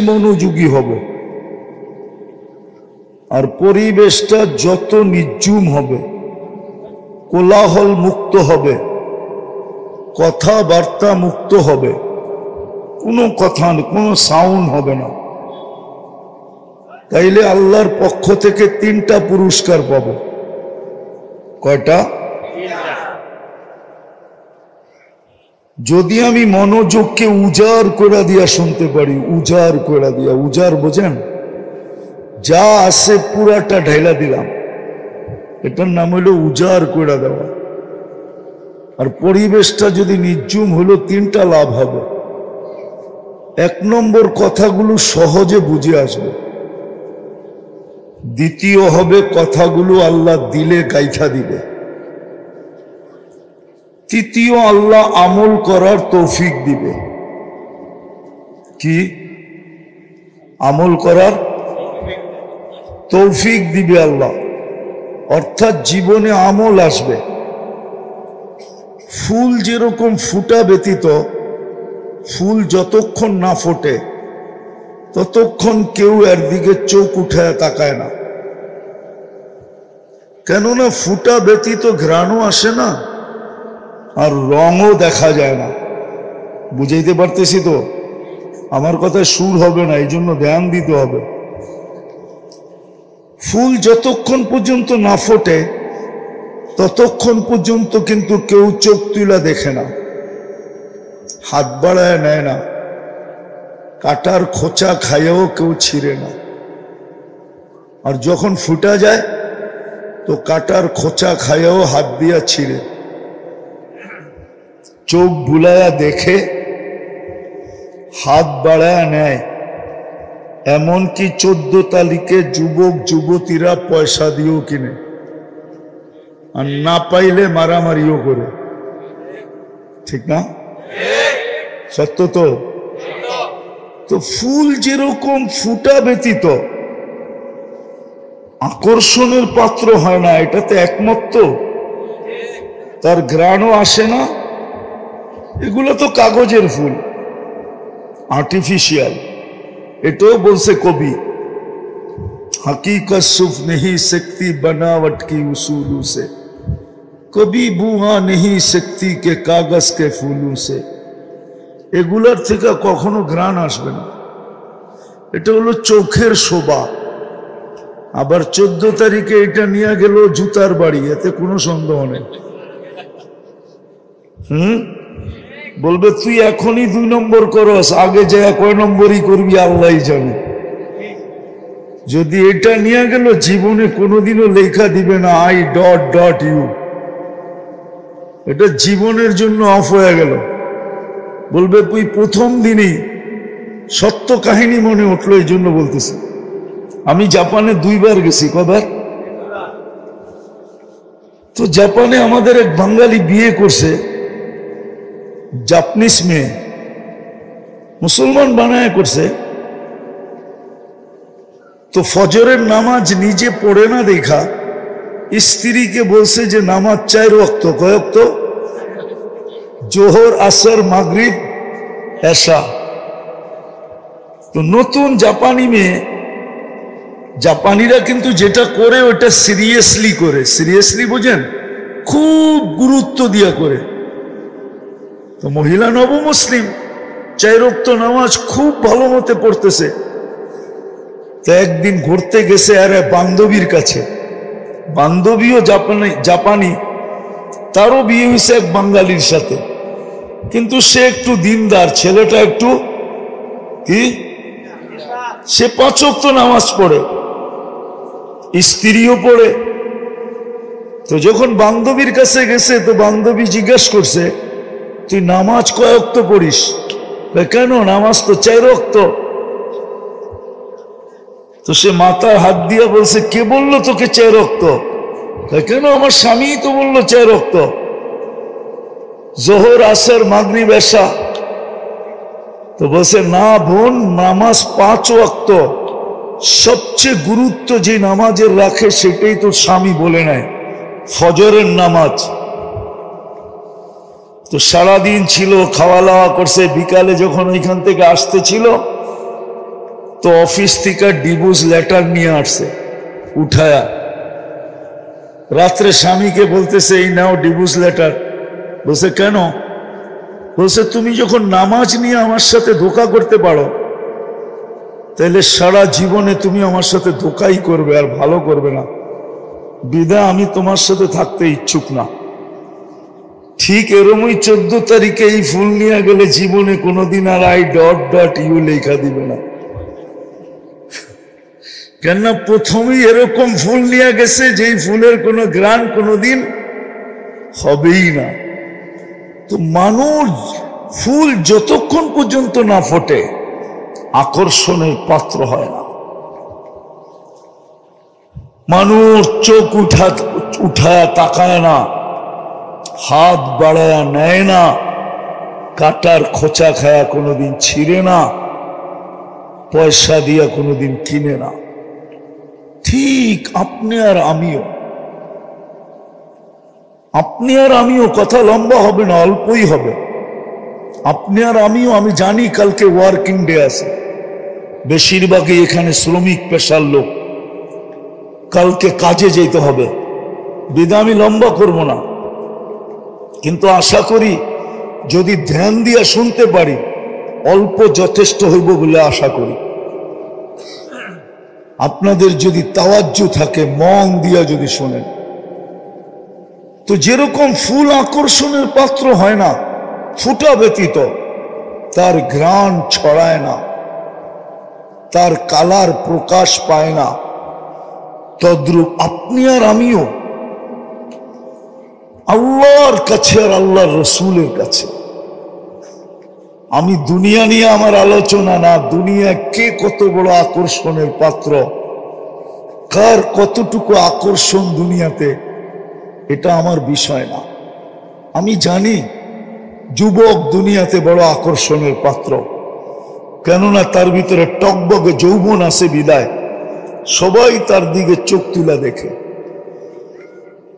মনোযোগী হব, আর পরিবেশটা যত নির্জুম হবে, কোলাহল মুক্ত হবে, কথাবার্তা মুক্ত হবে, কোনো কথা কোনো সাউন্ড হবে না, তাইলে আল্লাহর পক্ষ থেকে 3টা পুরস্কার পাব। কয়টা? যদি আমি মনোযোগকে উজাড় করে দিয়া শুনতে পারি, উজাড় করে দিয়া, উজাড় বোঝেন, যা আছে পুরাটা ঢাইলা দিলাম, এটার নাম হইল উজাড় করে দেওয়া। আর পরিবেশটা যদি নির্জুম হলো 3টা লাভ হবে। 1 নম্বর, কথাগুলো সহজে বুঝে আসবে। দ্বিতীয় হবে, কথাগুলো আল্লাহ দিলে গাইথা দিবে। তৃতীয়, আল্লাহ আমল করার তৌফিক দিবে। কি? আমল করার তৌফিক দিবে আল্লাহ, অর্থাৎ জীবনে আমল আসবে। ফুল যেরকম ফুটা ব্যতীত, ফুল যতক্ষণ না ফোটে ততক্ষণ কেউ এর দিকে চোখ উঠায় তাকায় না, কেননা ফুটা ব্যতীত ঘ্রাণও আসে না, আর রঙও দেখা যায় না। বুঝাইতে পারতেছি তো? আমার কথায় সুর হবে না, এই জন্য ধ্যান দিতে হবে। ফুল যতক্ষণ পর্যন্ত না ফোটে ততক্ষণ পর্যন্ত কিন্তু কেউ চোখ তুলা দেখে না, হাত বাড়ায় নেয় না, কাটার খোঁচা খাইয়েও কেউ ছিঁড়ে না। আর যখন ফুটা যায় তো কাটার খোঁচা খাইয়েও হাত দিয়া ছিঁড়ে, চোখ বুলায়া দেখে, হাত বাড়ায় নেয়। এমনকি 14 তারিখে যুবক যুবতীরা পয়সা দিয়েও কিনে, আর না পাইলে মারামারিও করে। ঠিক না? সত্য তো? তো ফুল যেরকম ফুটা ব্যতীত আকর্ষণের পাত্র হয় না, এটাতে একমত তো? তার ঘ্রাণও আসে না। এগুলো তো কাগজের ফুল, আর্টিফিশিয়াল। এটাও বলছে কবি, हकीकत सुफ नहीं सकती बनावट की उसूलों से, कभी बुआ नहीं सकती के कागज के फूलों से। এগুলার থেকে কখনো ঘ্রাণ আসবে না। এটা হলো চোখের শোভা। আবার 14 তারিখে এটা নিয়ে গেল জুতার বাড়ি, এতে কোনো সন্দেহ নেই। বলবে তুই এখনই 2 নম্বর করস, আগে যা কয় নম্বরই করবি আল্লাহই জানে। যদি এটা নিয়ে গেল, জীবনে কোনোদিনও লেখা দিবে না I.U, এটা জীবনের জন্য অফ হয়ে গেল। বলবে তুই প্রথম দিনই সত্য কাহিনী মনে উঠলো, এই জন্য বলতেছি। আমি জাপানে 2 বার গেছি। কবার? তো জাপানে আমাদের এক বাঙালি বিয়ে করছে, জাপানিজ মেয়ে, মুসলমান বানায় করছে। তো ফজরের নামাজ নিজে পড়ে না দেখা স্ত্রীকে বলছে যে নামাজ 4 ওয়াক্ত। কয় ওয়াক্ত? জোহর, আসর, মাগরিব, এশা। তো নতুন জাপানি মেয়ে, জাপানিরা কিন্তু যেটা করে ওটা সিরিয়াসলি করে। সিরিয়াসলি বোঝেন? খুব গুরুত্ব দিয়া করে। তো মহিলা নবমুসলিম 4 ওয়াক্ত নামাজ খুব ভালো মতে পড়তেছে। তো একদিন ঘুরতে গেছে আরে বান্ধবীর কাছে, বান্ধবীও জাপানি, তারও বিয়ে হয়েছে এক বাঙালির সাথে, কিন্তু সে একটু দিনদার, ছেলেটা একটু কি, সে 5 ওয়াক্ত নামাজ পড়ে, স্ত্রীও পড়ে। তো যখন বান্ধবীর কাছে গেছে তো বান্ধবী জিজ্ঞাসা করছে, তুই নামাজ কয় ওয়াক্ত পড়িস? কেন, নামাজ তো 4 ওয়াক্ত। তো সে মাথায় হাত দিয়ে বলছে, কে বললো তোকে 4 ওয়াক্ত? কেন, আমার স্বামী তো বললো 4 ওয়াক্ত, জোহর, আসর, মাগরিব, এশা। তো বলছে, না বোন, নামাজ 5 ওয়াক্ত। সবচেয়ে গুরুত্ব যে নামাজের রাখে সেটাই তোর স্বামী বলে নেয়, ফজরের নামাজ। তো সারাদিন ছিল, খাওয়া দাওয়া করছে। বিকালে যখন ওইখান থেকে আসতে ছিল তো অফিস থেকে ডিভোর্স লেটার নিয়ে আসছে উঠায়া, রাত্রে স্বামীকে বলতেছে এই নাও ডিভোর্স লেটার। বলছে কেন? বলছে তুমি যখন নামাজ নিয়ে আমার সাথে ধোঁকা করতে পারো, তাহলে সারা জীবনে তুমি আমার সাথে ধোঁকাই করবে, আর ভালো করবে না, বিধায় আমি তোমার সাথে থাকতে ইচ্ছুক না। ঠিক এরমই 14 তারিখে এই ফুল নিয়ে গেলে জীবনে কোনোদিন আর I.U লেখা দিবে না। কেননা প্রথমেই এরকম ফুল নিয়ে গেছে যেই ফুলের কোনো গ্রান কোনোদিন হবেই না। তো মানুষ ফুল যতক্ষণ পর্যন্ত না ফোটে আকর্ষণের পাত্র হয় না। মানুষ চোখ উঠায় তাকায় না, হাত বাড়ায়া নেয় না, কাটার খোঁচা খায়া কোনোদিন ছিঁড়ে না, পয়সা দিয়া কোনোদিন কিনে না। ঠিক আপনি আর আমিও, কথা লম্বা হবে না, অল্পই হবে। আপনি আর আমিও, আমি জানি কালকে ওয়ার্কিং ডে আছে, বেশিরভাগই এখানে শ্রমিক পেশার লোক, কালকে কাজে যেতে হবে, বিধায় আমি লম্বা করব না। কিন্তু আশা করি যদি ধ্যান দিয়া শুনতে পারি অল্প যথেষ্ট হইব বলে আশা করি। আপনাদের যদি তাওয়াজ্জু থাকে, মন দিয়া যদি শোনেন, তো যেরকম ফুল আকর্ষণের পাত্র হয় না ফুটা ব্যতীত, তার ঘ্রাণ ছড়ায় না, তার কালার প্রকাশ পায় না, তদ্রূপ আপনি আর আমিও আল্লাহর কাছে আর আল্লাহর রসুলের কাছে। আমি দুনিয়া নিয়ে আমার আলোচনা না, দুনিয়া কে কত বড় আকর্ষণের পাত্র, কার কতটুকু আকর্ষণ দুনিয়াতে, এটা আমার বিষয় না। আমি জানি যুবক দুনিয়াতে বড় আকর্ষণের পাত্র, কেননা তার ভিতরে টকবগে যৌবন আছে বিদায় সবাই তার দিকে চোখ তুলা দেখে।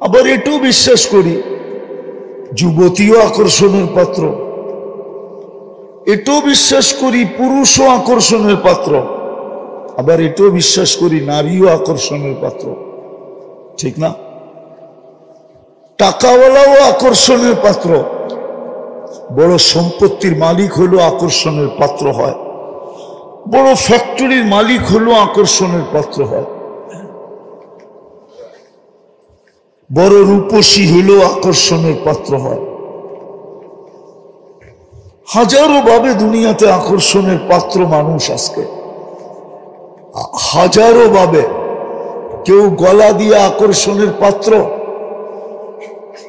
আবার এটাও বিশ্বাস করি যুবতীও আকর্ষণের পাত্র, এটাও বিশ্বাস করি পুরুষও আকর্ষণের পাত্র, আবার এটাও বিশ্বাস করি নারীও আকর্ষণের পাত্র, ঠিক না? টাকাওয়ালাও আকর্ষণের পাত্র, বড় সম্পত্তির মালিক হলেও আকর্ষণের পাত্র হয়, বড় ফ্যাক্টরির মালিক হলেও আকর্ষণের পাত্র হয়, বড় রূপসী হলেও আকর্ষণের পাত্র হয়। হাজারো ভাবে দুনিয়াতে আকর্ষণের পাত্র মানুষ আজকে, হাজারো ভাবে। কেউ গলা দিয়ে আকর্ষণের পাত্র,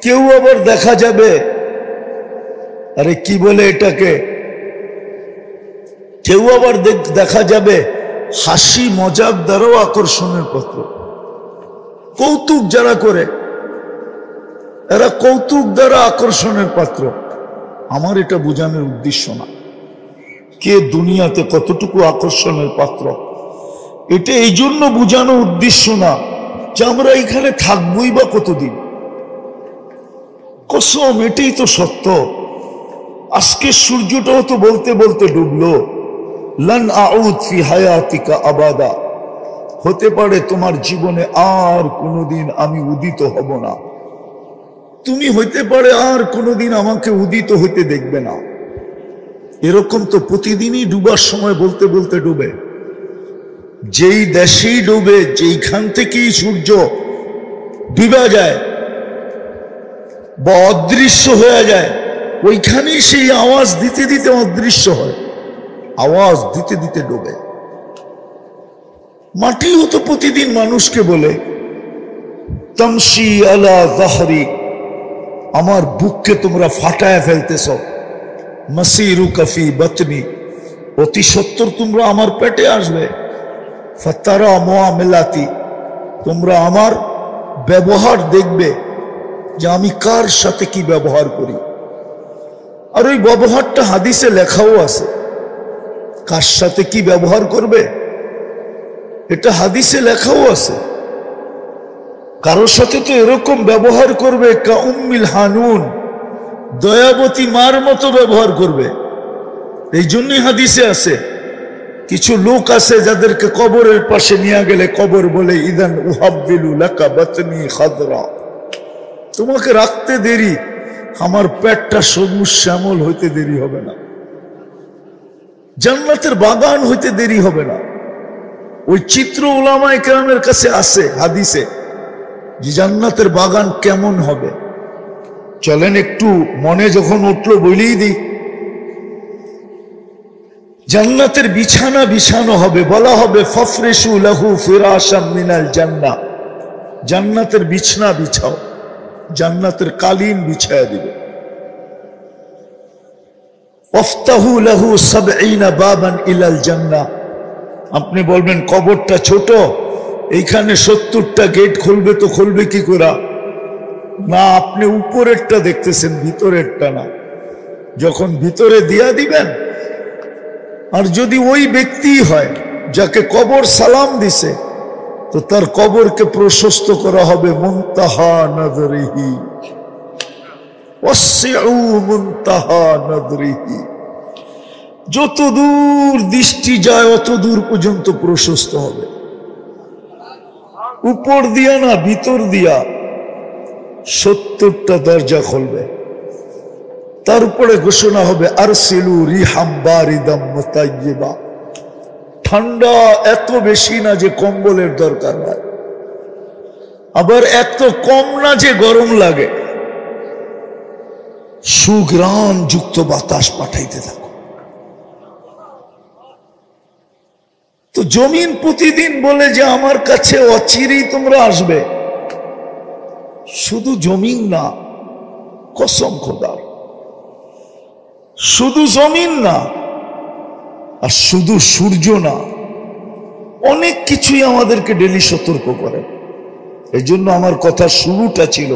কেউ আবার দেখা যাবে আরে কি বলে এটাকে, কেউ আবার দেখা যাবে হাসি মজাক দ্বারাও আকর্ষণের পাত্র। কৌতুক যারা করে এরা কৌতুক দ্বারা আকর্ষণের পাত্র। আমার এটা বোঝানোর উদ্দেশ্য না কে দুনিয়াতে কতটুকু আকর্ষণের পাত্র, এটা এই জন্য বোঝানোর উদ্দেশ্য না যে আমরা এখানে থাকবোই বা কতদিন। কসম, এটাই তো সত্য। আজকে সূর্যটাও তো বলতে বলতে ডুবলো, লান আউদ ফি হায়াতিকা আবাদা, হতে পারে তোমার জীবনে আর কোনোদিন আমি উদিত হব না, তুমি হইতে পারে আর কোনোদিন আমাকে উদিত হইতে দেখবে না। এরকম তো প্রতিদিনই ডুবার সময় বলতে বলতে ডুবে। যেই দেশেই ডুবে, যেইখান থেকেই সূর্য ডুবা যায় বা অদৃশ্য হয়ে যায়, ওইখানেই সেই আওয়াজ দিতে দিতে অদৃশ্য হয়, আওয়াজ দিতে দিতে ডুবে। মাটিও তো প্রতিদিন মানুষকে বলে তামশি আলা যাহরি, আমার বুককে তোমরা ফাটায় ফেলতেছ, মাসিরুকা ফি বাতনি, অতি সত্তর তোমরা আমার পেটে আসবে, ফাতারা মুআমালাতি, তোমরা আমার ব্যবহার দেখবে যে আমি কার সাথে কি ব্যবহার করি। আর ওই ব্যবহারটা হাদিসে লেখাও আছে, কার সাথে কি ব্যবহার করবে এটা হাদিসে লেখাও আছে। কারোর সাথে তো এরকম ব্যবহার করবে কা উম্মিল হানুন, দয়াবতী মার মতো ব্যবহার করবে। এই জন্যই হাদিসে আছে কিছু লোক আছে যাদেরকে কবরের পাশে নিয়ে গেলে কবর বলে ইদান উহাব্বিলু লাকা বাতনি খাদরা, তোমাকে রাখতে দেরি, আমার পেটটা সবুজ শ্যামল হইতে দেরি হবে না, জান্নাতের বাগান হইতে দেরি হবে না। ওই চিত্র উলামায়ে কেরামের কাছে আছে হাদিসে যে জান্নাতের বাগান কেমন হবে। চলেন একটু মনে যখন উঠলো বলেই দিই। জান্নাতের বিছানা বিছানো হবে, বলা হবে ফাফরিশু লাহু ফিরাশাম মিনাল জান্নাহ, জান্নাতের বিছানা বিছাও, জান্নাতের কালিন বিছায়া দিবে। ওয়াফতাহু লাহু ৭০ বাবান ইলাল জান্নাহ, আপনি বলবেন কবরটা ছোট, এইখানে ৭০টা গেট খুলবে, তো খুলবে কি করে? না, আপনি উপরেরটা দেখতেছেন, ভিতরেরটা না। যখন ভিতরে দিয়া দিবেন, আর যদি ওই ব্যক্তি হয় যাকে কবর সালাম দিছে, তো তার কবরকে প্রশস্ত করা হবে মুনতাহা নজরিহি, ওয়াসিউ মুনতাহা নজরিহি, যত দূর দৃষ্টি যায় অত দূর পর্যন্ত প্রশস্ত হবে। উপর দিয়া না, ভিতর দিয়া ৭০টা দরজা খুলবে। তার উপরে ঘোষণা হবে আরসিলু রিহাম বারিদাম মুতাইয়্যিবা, ঠান্ডা এত বেশি না যে কম্বলের দরকার হয়, আবার এত কম না যে গরম লাগে, সুঘ্রাণ যুক্ত বাতাস পাঠাইতে থাকো। তো জমিন প্রতিদিন বলে যে আমার কাছে অচিরেই তোমরা আসবে। শুধু জমিন না, কসম খোদার, শুধু জমিন না, আর শুধু সূর্য না, অনেক কিছুই আমাদেরকে ডেলি সতর্ক করে। এই জন্য আমার কথা শুরুটা ছিল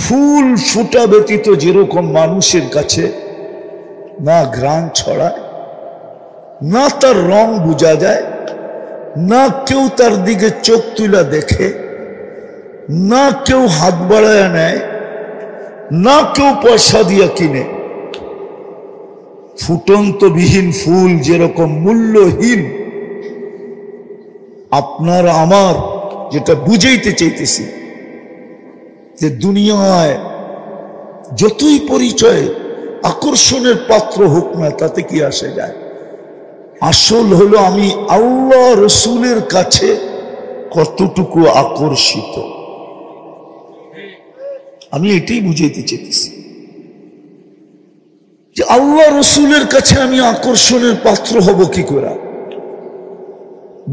ফুল ফুটা ব্যতীত যেরকম মানুষের কাছে না ঘ্রাণ ছড়ায়, না তার রং বোঝা যায়, না কেউ তার দিকে চোখ তুলা দেখে, না কেউ হাত বাড়ায় নেয়, না কেউ পয়সা দিয়া কিনে, ফুটন্তবিহীন ফুল যেরকম মূল্যহীন, আপনার আমার যেটা বুঝাইতে চাইতেছি যে দুনিয়ায় যতই পরিচয় আকর্ষণের পাত্র হোক না, তাতে কি আসে যায়? আসল হলো আমি আল্লাহ রসুলের কাছে কতটুকু আকর্ষিত, আমি এটাই বুঝাইতে চাইতেছি যে আল্লাহ রসুলের কাছে আমি আকর্ষণের পাত্র হব কি করে।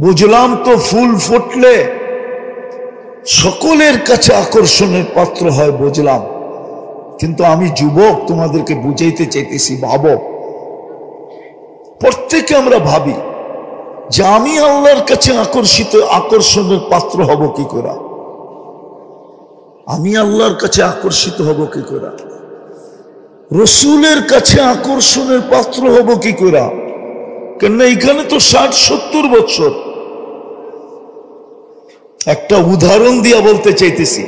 বুঝলাম তো ফুল ফুটলে সকলের কাছে আকর্ষণের পাত্র হয়, বুঝলাম, কিন্তু আমি যুবক, তোমাদেরকে বুঝাইতে চাইতেছি, ভাবো, প্রত্যেকে আমরা ভাবি যে আমি আল্লাহর কাছে আকর্ষণের পাত্র হব কি করে, আমি আল্লাহর কাছে আকর্ষিত হব কি করে, রসুলের কাছে আকর্ষণের পাত্র হব কি করে। কেন এখানে তো ৬০-৭০ বছর। একটা উদাহরণ দিয়া বলতে চাইতেছি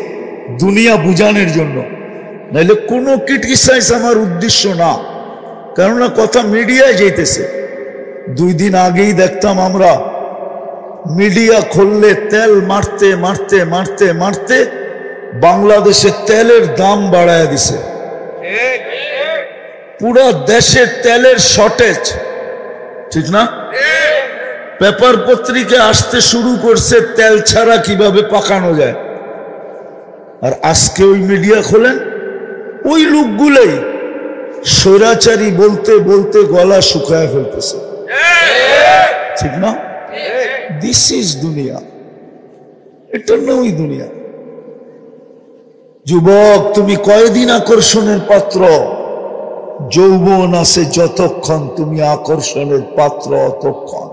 দুনিয়া বুঝানোর জন্য, নাইলে কোনো ক্রিটিসাইজ আমার উদ্দেশ্য না, কেননা কথা মিডিয়ায় যাইতেছে। 2 দিন আগেই দেখতাম আমরা, মিডিয়া খুললে তেল মারতে মারতে মারতে মারতে বাংলাদেশে তেলের দাম বাড়ায় দিছে, পুরা দেশে তেলের শর্টেজ, ঠিক না? পেপার পত্রিকা আসতে শুরু করছে তেল ছাড়া কিভাবে পাকানো যায়। আর আজকে ওই মিডিয়া খোলেন, ওই লোকগুলোই স্বৈরাচারী বলতে বলতে গলা শুকায় ফেলতেছে, ঠিক না? দিস ইজ দুনিয়া, এটা নয় দুনিয়া। যুবক, তুমি কয়দিন আকর্ষণের পাত্র? যৌবন আছে যতক্ষণ তুমি আকর্ষণের পাত্র অতক্ষণ।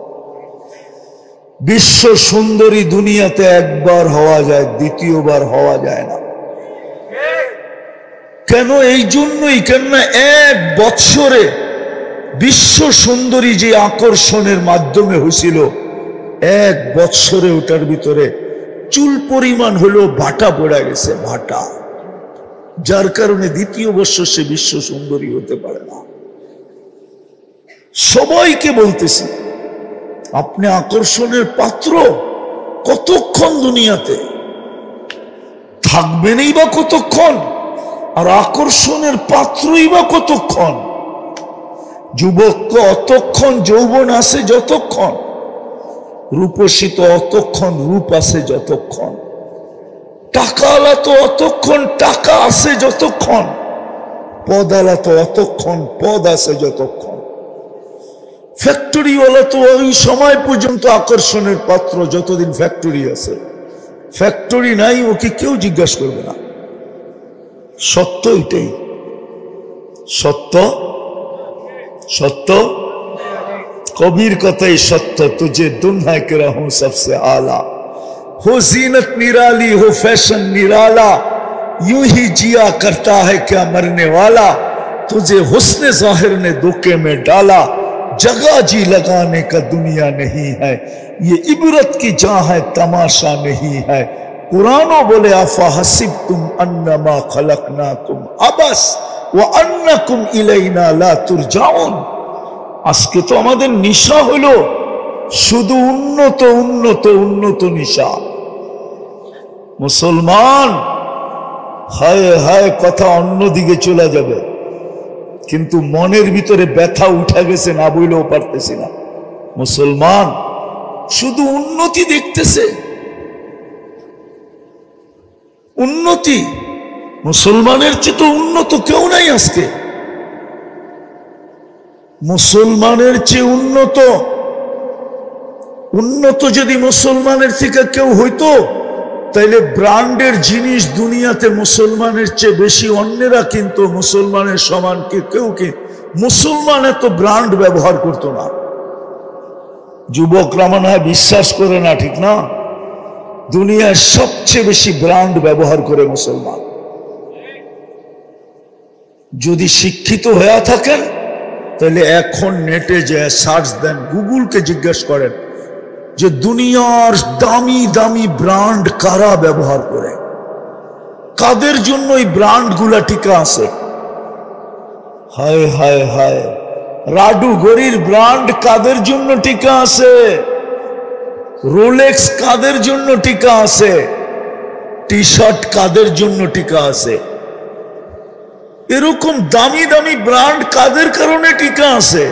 বিশ্ব সুন্দরী দুনিয়াতে একবার হওয়া যায়, দ্বিতীয়বার হওয়া যায় না। কেন? এই জন্যই, কেননা 1 বৎসরে বিশ্ব সুন্দরী যে আকর্ষণের মাধ্যমে হয়েছিল, 1 বৎসরে ওটার ভিতরে চুল পরিমাণ হলো ভাটা পড়ে গেছে, ভাটা, যার কারণে দ্বিতীয় বৎসর সে বিশ্ব সুন্দরী হতে পারে না। সবাইকে বলতেছি, আপনি আকর্ষণের পাত্র কতক্ষণ দুনিয়াতে থাকবেনই বা কতক্ষণ, আর আকর্ষণের পাত্রই বা কতক্ষণ। যুবককে অতক্ষণ যৌবন আসে যতক্ষণ, রূপসী তো অতক্ষণ রূপ আসে যতক্ষণ, টাকাওয়ালা তো অতক্ষণ টাকা আসে যতক্ষণ, পদওয়ালা তো অতক্ষণ পদ আসে যতক্ষণ, ফ্যাক্টরিওয়ালা তো ওই সময় পর্যন্ত আকর্ষণের পাত্র যতদিন ফ্যাক্টরি আছে। ফ্যাক্টরি নাই ওকে কেউ জিজ্ঞাসা করবে না। সত্য এটাই, সত্য সত্য। কবির কথাই সত্য, तुझे दुनिया के रहूं सबसे आला, हो जीनत निराली हो फैशन निराला, यूं ही जिया करता है क्या मरने वाला, तुझे हुस्न जाहिर ने धोखे में डाला, जगह जी लगाने का दुनिया नहीं है, ये इबरत की जहां है तमाशा नहीं है। कुरानो बोले आफा हसिब तुम अन्नमा खलकनाकुम अबस व अन्नकुम इलैना ला तुरजाउन। আজকে তো আমাদের নিশা হলো শুধু উন্নত উন্নত উন্নত নিশা। মুসলমান হায় হায় কথা অন্যদিকে চলে যাবে, কিন্তু মনের ভিতরে ব্যথা উঠে গেছে, না বইলেও পারতেছি না। মুসলমান শুধু উন্নতি দেখতেছে, উন্নতি। মুসলমানের চেয়ে তো উন্নত কেউ নাই আজকে। মুসলমানের চেয়ে উন্নত উন্নত যদি মুসলমানের থেকে কেউ হইতো, তাইলে ব্র্যান্ডের জিনিস দুনিয়াতে মুসলমানের চেয়ে বেশি অন্যেরা কিন্তু মুসলমানের সমান কেউ কি মুসলমান এত ব্র্যান্ড ব্যবহার করতো না। যুবকরা মনে হয় বিশ্বাস করে না, ঠিক না? দুনিয়ায় সবচেয়ে বেশি ব্র্যান্ড ব্যবহার করে মুসলমান। যদি শিক্ষিত হয়ে থাকেন তাহলে এখন নেটে যে সার্চ দেন, গুগলকে জিজ্ঞেস করেন যে দুনিয়ার দামি দামি ব্র্যান্ড কারা ব্যবহার করে, কাদের জন্য এই ব্র্যান্ড গুলা টিকা আছে। হায় হায় হায়, রাডু গরির ব্র্যান্ড কাদের জন্য টিকা আছে, রোলেক্স কাদের জন্য টিকা আছে, টি শার্ট কাদের জন্য টিকা আছে, এরকম দামি দামি ব্র্যান্ড কাদের কারণে টিকা আছে।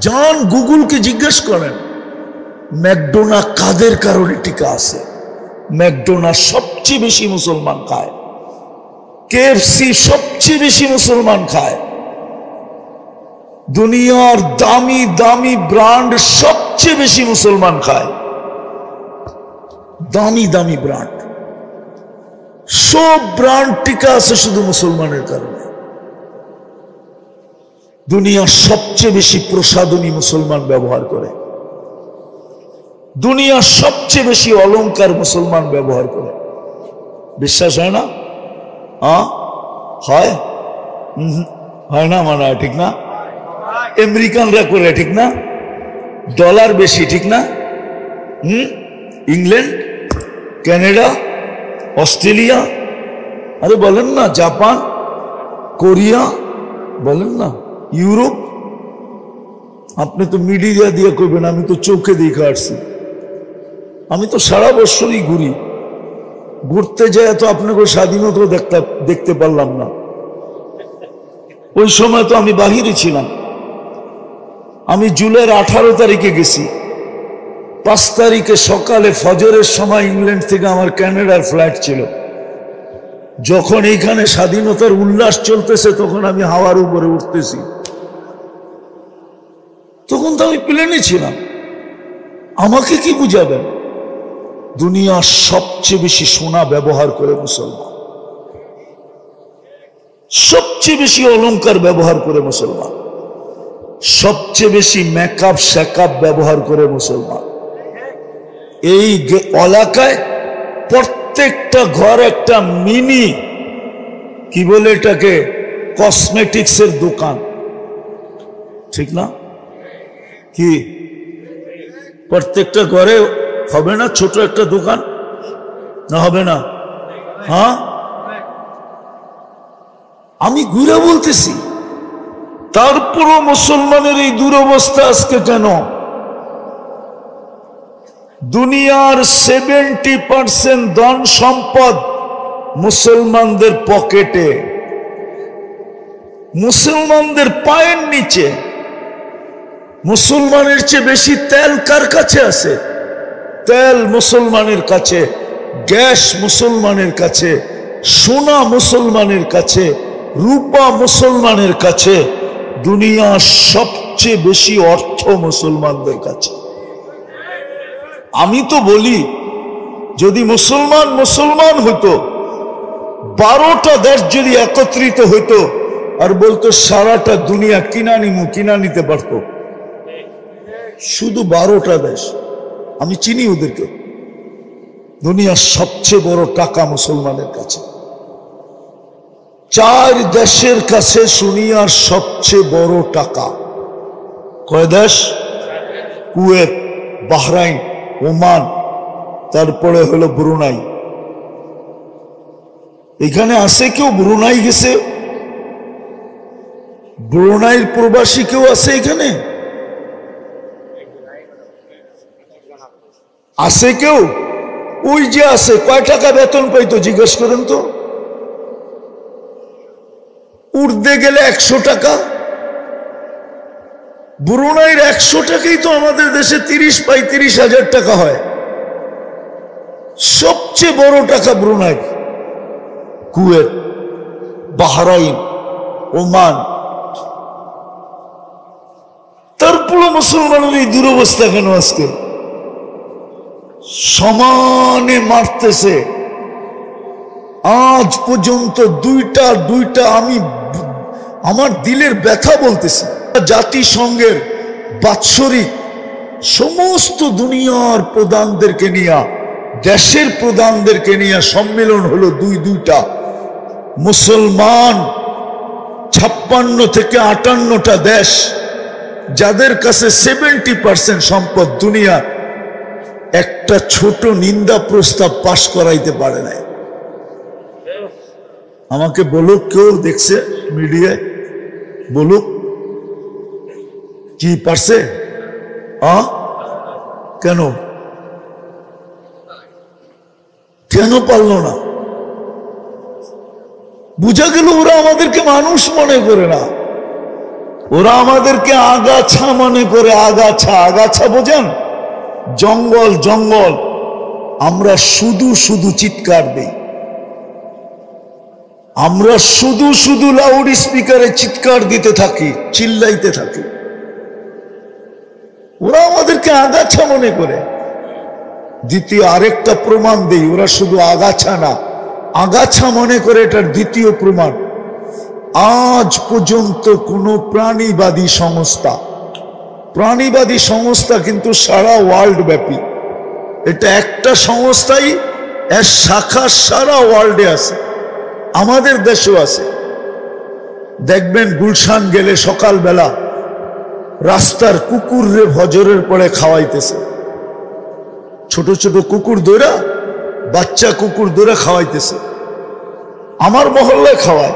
যান গুগলকে জিজ্ঞেস করেন ম্যাকডোনা কাদের কারণে টিকা আছে। ম্যাকডোনা সবচেয়ে বেশি মুসলমান খায়, কেএফসি সবচেয়ে বেশি মুসলমান খায়, দুনিয়ার দামি দামি ব্র্যান্ড সবচেয়ে বেশি মুসলমান খায়। দামি দামি ব্র্যান্ড, সব ব্র্যান্ড টিকা আছে শুধু মুসলমানের কারণে। দুনিয়ার সবচেয়ে বেশি প্রসাধনী মুসলমান ব্যবহার করে, দুনিয়ার সবচেয়ে বেশি অলংকার মুসলমান ব্যবহার করে। বিশ্বাস হয় না? হয় হয় না? মনে হয় ঠিক না? আমেরিকানরা করে, ঠিক না? ডলার বেশি, ঠিক না? ইংল্যান্ড, কানাডা, অস্ট্রেলিয়া, আরে বলেন না, জাপান, কোরিয়া, বলেন না, ইউরোপ। আপনি তো মিডিয়া দিয়ে করবেন, আমি তো চোখে দেখে আসছি। আমি তো সারা বছরই ঘুরি, ঘুরতে যায় তো আপনাকে স্বাধীনতা দেখতে পারলাম না। ওই সময় তো আমি বাহিরে ছিলাম। আমি জুলাইয়ের 18 তারিখে গেছি, 5 তারিখে সকালে ফজরের সময় ইংল্যান্ড থেকে আমার কানাডার ফ্লাইট ছিল। যখন এইখানে স্বাধীনতার উল্লাস চলতেছে তখন আমি হাওয়ার উপরে উঠতেছি, তখন তো আমি প্লেনে ছিলাম। আমাকে কি বুঝাবেন? দুনিয়ার সবচেয়ে বেশি সোনা ব্যবহার করে মুসলমান, সবচেয়ে বেশি অলংকার ব্যবহার করে মুসলমান, সবচেয়ে বেশি মেকআপ শেকআপ ব্যবহার করে মুসলমান। এই এলাকায় প্রত্যেকটা ঘর একটা মিনি, কি বলে এটাকে, কসমেটিক্সের দোকান, ঠিক না? কি প্রত্যেকটা ঘরে হবে না ছোট একটা দোকান? না হবে না? হ্যাঁ, আমি ঘুরে বলতেছি। তারপরও মুসলমানের এই দুরবস্থা আজকে কেন? দুনিয়ার 70% ধন সম্পদ মুসলমানদের পকেটে, মুসলমানদের পায়ের নিচে। মুসলমানের চেয়ে বেশি তেল কার কাছে আছে? তেল মুসলমানের কাছে, গ্যাস মুসলমানের কাছে, সোনা মুসলমানের কাছে, রূপা মুসলমানের কাছে। দুনিয়ার সবচেয়ে বেশি অর্থ মুসলমানদের কাছে। আমি তো বলি, যদি মুসলমান মুসলমান হতো, 12টা দেশ যদি একত্রিত হইতো আর বলতো সারাটা দুনিয়া কিনা নিতে পারত, শুধু 12টা দেশ, আমি চিনি ওদেরকে, দুনিয়ার সবচেয়ে বড় টাকা মুসলমানের কাছে। 4 দেশের কাছে দুনিয়ার সবচেয়ে বড় টাকা। কয় দেশ? কুয়েত, বাহরাইন, ওমান, তারপরে হলো ব্রুনাই। এখানে আছে কেউ ব্রুনাই গেছে? ব্রুনাইয়ের প্রবাসী কেউ আছে এখানে? আছে কেউ? ওই যে আছে, কয় টাকা বেতন পাইতো জিজ্ঞেস করেন তো। উর্দে গেলে 100 টাকা। ব্রুনাইয়ের 100 টাকাই তো আমাদের দেশে 30-35 হাজার টাকা হয়। সবচেয়ে বড় টাকা ব্রুনাই, কুয়েত, বাহরাইন, ওমান। তারপরে মুসলমানের এই দুরবস্থা কেন? আজকে সমানে মারতেছে। আজ পর্যন্ত দুইটা আমি আমার দিলের ব্যথা বলতেছি। জাতিসংঘের বাৎসরিক সমস্ত দুনিয়ার প্রধানদেরকে নিয়ে, দেশের প্রধানদেরকে নিয়ে সম্মেলন হলো দুইটা। মুসলমান 56 থেকে 58টা দেশ, যাদের কাছে 70% সম্পদ দুনিয়া, একটা ছোট নিন্দা প্রস্তাব পাশ করাইতে পারে নাই। আমাকে বলুক, কেউ দেখছে মিডিয়ায়, বলুক কি পারছে? কেন পারলো না? বুঝা গেল ওরা আমাদেরকে মানুষ মনে করে না, ওরা আমাদেরকে আগাছা মনে করে। আগাছা বোঝেন? জঙ্গল। আমরা শুধু চিৎকার দেই, আমরা শুধু লাউড স্পিকারে চিৎকার দিতে থাকি, চিল্লাইতে থাকি। ওরা আমাদেরকে আগাছা মনে করে। দ্বিতীয় আরেকটা প্রমাণ দেই, ওরা শুধু আগাছা না, আগাছা মনে করে। এটার দ্বিতীয় প্রমাণ, আজ পর্যন্ত কোনো প্রাণীবাদী সংস্থা কিন্তু সারা ওয়ার্ল্ড ব্যাপী, এটা একটা সংস্থাই, এর শাখা সারা ওয়ার্ল্ডে আছে, আমাদের দেশেও আছে। দেখবেন গুলশান গেলে সকালবেলা রাস্তার কুকুররে ফজরের পরে খাওয়াইতেছে, ছোট ছোট কুকুর দৌড়া, বাচ্চা কুকুর দৌড়া খাওয়াইতেছে। আমার মহল্লায় খাওয়ায়।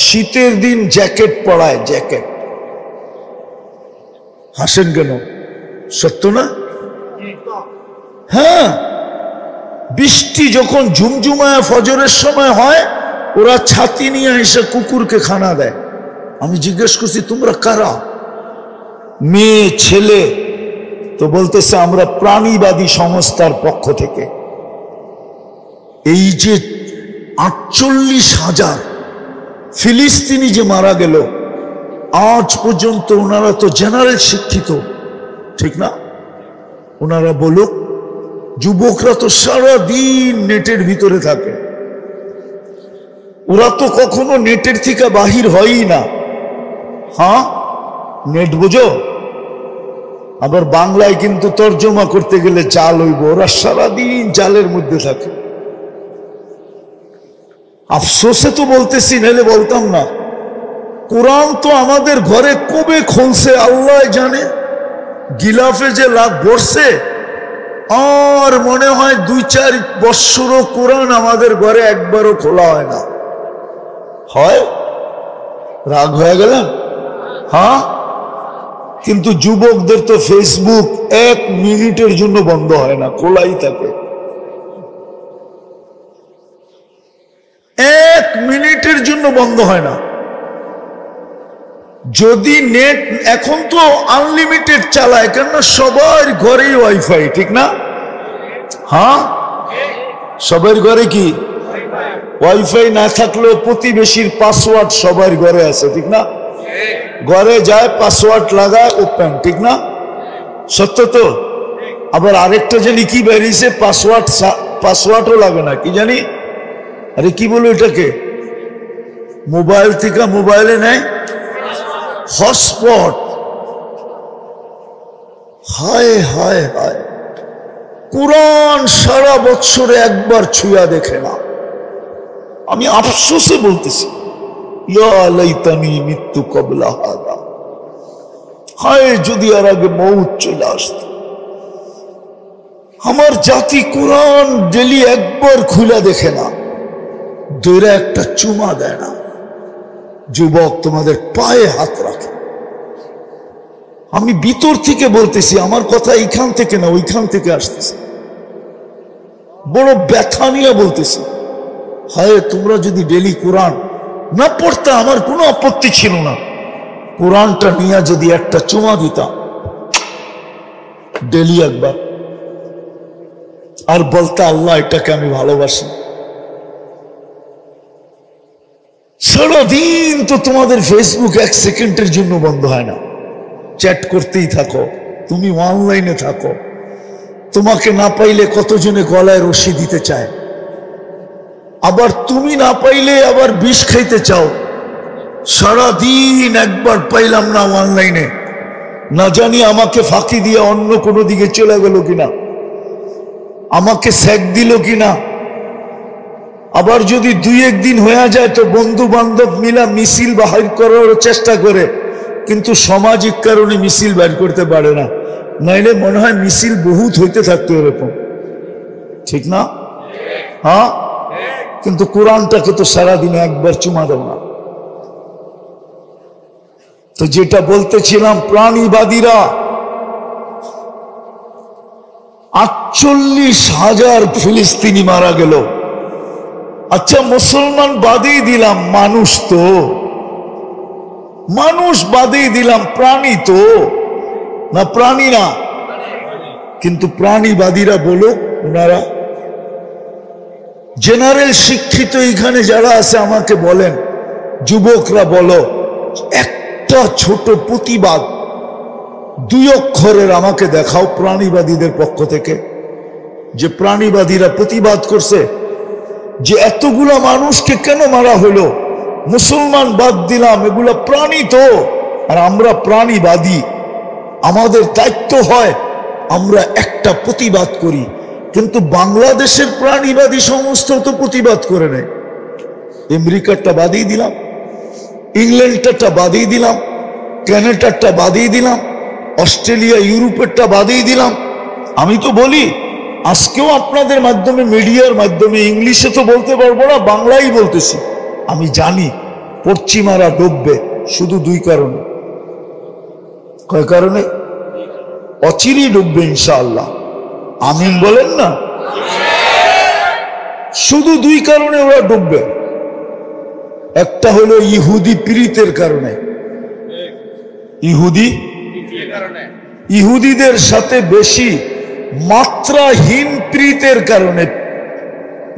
শীতের দিন জ্যাকেট পরায়, জ্যাকেট। হাসেন কেন? সত্য না? হ্যাঁ, বৃষ্টি যখন ঝুমঝুমায় ফজরের সময় হয়, ওরা ছাতি নিয়ে এসে কুকুরকে খানা দেয়। আমি জিজ্ঞেস করছি, তোমরা কারা? মেয়ে ছেলে। তো বলতেছে আমরা প্রাণীবাদী সংস্থার পক্ষ থেকে। এই যে 48,000 ফিলিস্তিনি যে মারা গেল, আজ পর্যন্ত ওনারা তো জেনারেল শিক্ষিত, ঠিক না? ওনারা বলুক, যুবকরা তো সারাদিন নেটের ভিতরে থাকে, ওরা তো কখনো নেটের থেকে বাহির হয়ই না। হ্যাঁ, নেট বুঝো? আবার বাংলায় কিন্তু তর্জমা করতে গেলে জাল হইব, ওরা সারাদিন জালের মধ্যে থাকে। আফসোসে তো বলতেছি, নাহলে বলতাম না। কোরআন তো আমাদের ঘরে কবে খুলছে আল্লাহ জানে। গিলাফে যে লাভ বসছে, আর মনে হয় 2-4 বৎসরও কোরআন আমাদের ঘরে একবারও খোলা হয় না। হয়? রাগ হয়ে গেলেন? হ্যাঁ, কিন্তু যুবকদের তো ফেসবুক 1 মিনিটের জন্য বন্ধ হয় না, খোলাই থাকে। 1 মিনিটের জন্য বন্ধ হয় না। যদি নেট এখন তো আনলিমিটেড চালায়, কেন সবার ঘরেই ওয়াইফাই, ঠিক না? হ্যাঁ, সবার ঘরে কি ওয়াইফাই না থাকলেও প্রতিবেশীর পাসওয়ার্ড সবার ঘরে আছে, ঠিক না? ঘরে যায়, পাসওয়ার্ড লাগায়, ওপেন, ঠিক না? সত্য তো। আবার আরেকটা জানি কি বেরিয়েছে, পাসওয়ার্ডও লাগে না, কি জানি, আরে কি বলো এটাকে, মোবাইল থেকে মোবাইলে নেয় হটস্পট। হায় হায় হায়, কুরআন সারা বছরে একবার ছুঁয়া দেখে না। আমি আফসোসে বলতেছি, ইয়া লাইতানি মিত্তু ক্বাবলা হাদা, হায় যদি আর আগে মউত চলে আসতো। আমার জাতি কুরআন ডেলি একবার খুলে দেখে না, দূরে একটা চুমা দেয় না। যুবক, তোমাদের পায়ে হাত রাখে। আমি ভিতর থেকে বলতেছি, আমার কথা এইখান থেকে না ওইখান থেকে আসতেছে, বড় ব্যথা নিয়ে বলতেছি। হায়, তোমরা যদি ডেলি কোরআন না পড়তে, আমার কোনো আপত্তি ছিল না, কোরআনটা নিয়ে যদি একটা চুমা দিতাম ডেলি একবার, আর বলতে আল্লাহ এটাকে আমি ভালোবাসি। সারাদিন তো তোমাদের ফেসবুক 1 সেকেন্ডের জন্য বন্ধ হয় না, চ্যাট করতেই থাকো, তুমি অনলাইনে থাকো। তোমাকে না পাইলে কতজনে গলায় রশি দিতে চায়, আবার তুমি না পাইলে আবার বিষ খাইতে চাও। সারাদিন একবার পাইলাম না অনলাইনে, না জানি আমাকে ফাঁকি দিয়ে অন্য কোনো দিকে চলে গেল কিনা, আমাকে স্যাক দিল কিনা। আবার যদি 2-1 দিন হয়ে যায় তো বন্ধু বান্ধব মিলা মিছিল বাহির করার চেষ্টা করে, কিন্তু সামাজিক কারণে মিছিল বের করতে পারে না, নাইলে মনে হয় মিছিল বহুত হইতে থাকতো এরকম, ঠিক না? হ্যাঁ, কিন্তু কোরআনটাকে তো সারাদিনে একবার চুমা দেব না। তো যেটা বলতেছিলাম, প্রাণীবাদীরা 48,000 ফিলিস্তিনি মারা গেল। আচ্ছা, মুসলমান বাদেই দিলাম, মানুষ তো, মানুষ বাদেই দিলাম, প্রাণী তো না, প্রাণী না, কিন্তু প্রাণীবাদীরা বলো, ওনারা জেনারেল শিক্ষিত এখানে যারা আছে আমাকে বলেন, যুবকরা বলো, একটা ছোট প্রতিবাদ 2 অক্ষরের আমাকে দেখাও প্রাণীবাদীদের পক্ষ থেকে, যে প্রাণীবাদীরা প্রতিবাদ করছে যে এতগুলা মানুষকে কেন মারা হলো, মুসলমান বাদ দিলাম, এগুলা প্রাণী তো, আর আমরা প্রাণীবাদী, আমাদের দায়িত্ব হয় আমরা একটা প্রতিবাদ করি। কিন্তু বাংলাদেশের প্রাণীবাদী সংস্থা তো প্রতিবাদ করে নেয়। আমেরিকারটা বাদেই দিলাম, ইংল্যান্ডটা বাদেই দিলাম, কানাডারটা বাদেই দিলাম, অস্ট্রেলিয়া ইউরোপেরটা বাদেই দিলাম। আমি তো বলি, আজকেও আপনাদের মাধ্যমে, মিডিয়ার মাধ্যমে, ইংলিশে তো বলতে পারবো না, বাংলাই বলতেছি। আমি জানি পশ্চিমারা ডুববে শুধু 2 কারণে। কয় কারণে? অচিরেই ডুববে ইনশাআল্লাহ, আমিন বলেন না? শুধু 2 কারণে ওরা ডুববে। একটা হলো ইহুদি প্রীতির কারণে, ইহুদিদের সাথে বেশি মাত্রাহীন প্রীতির কারণে,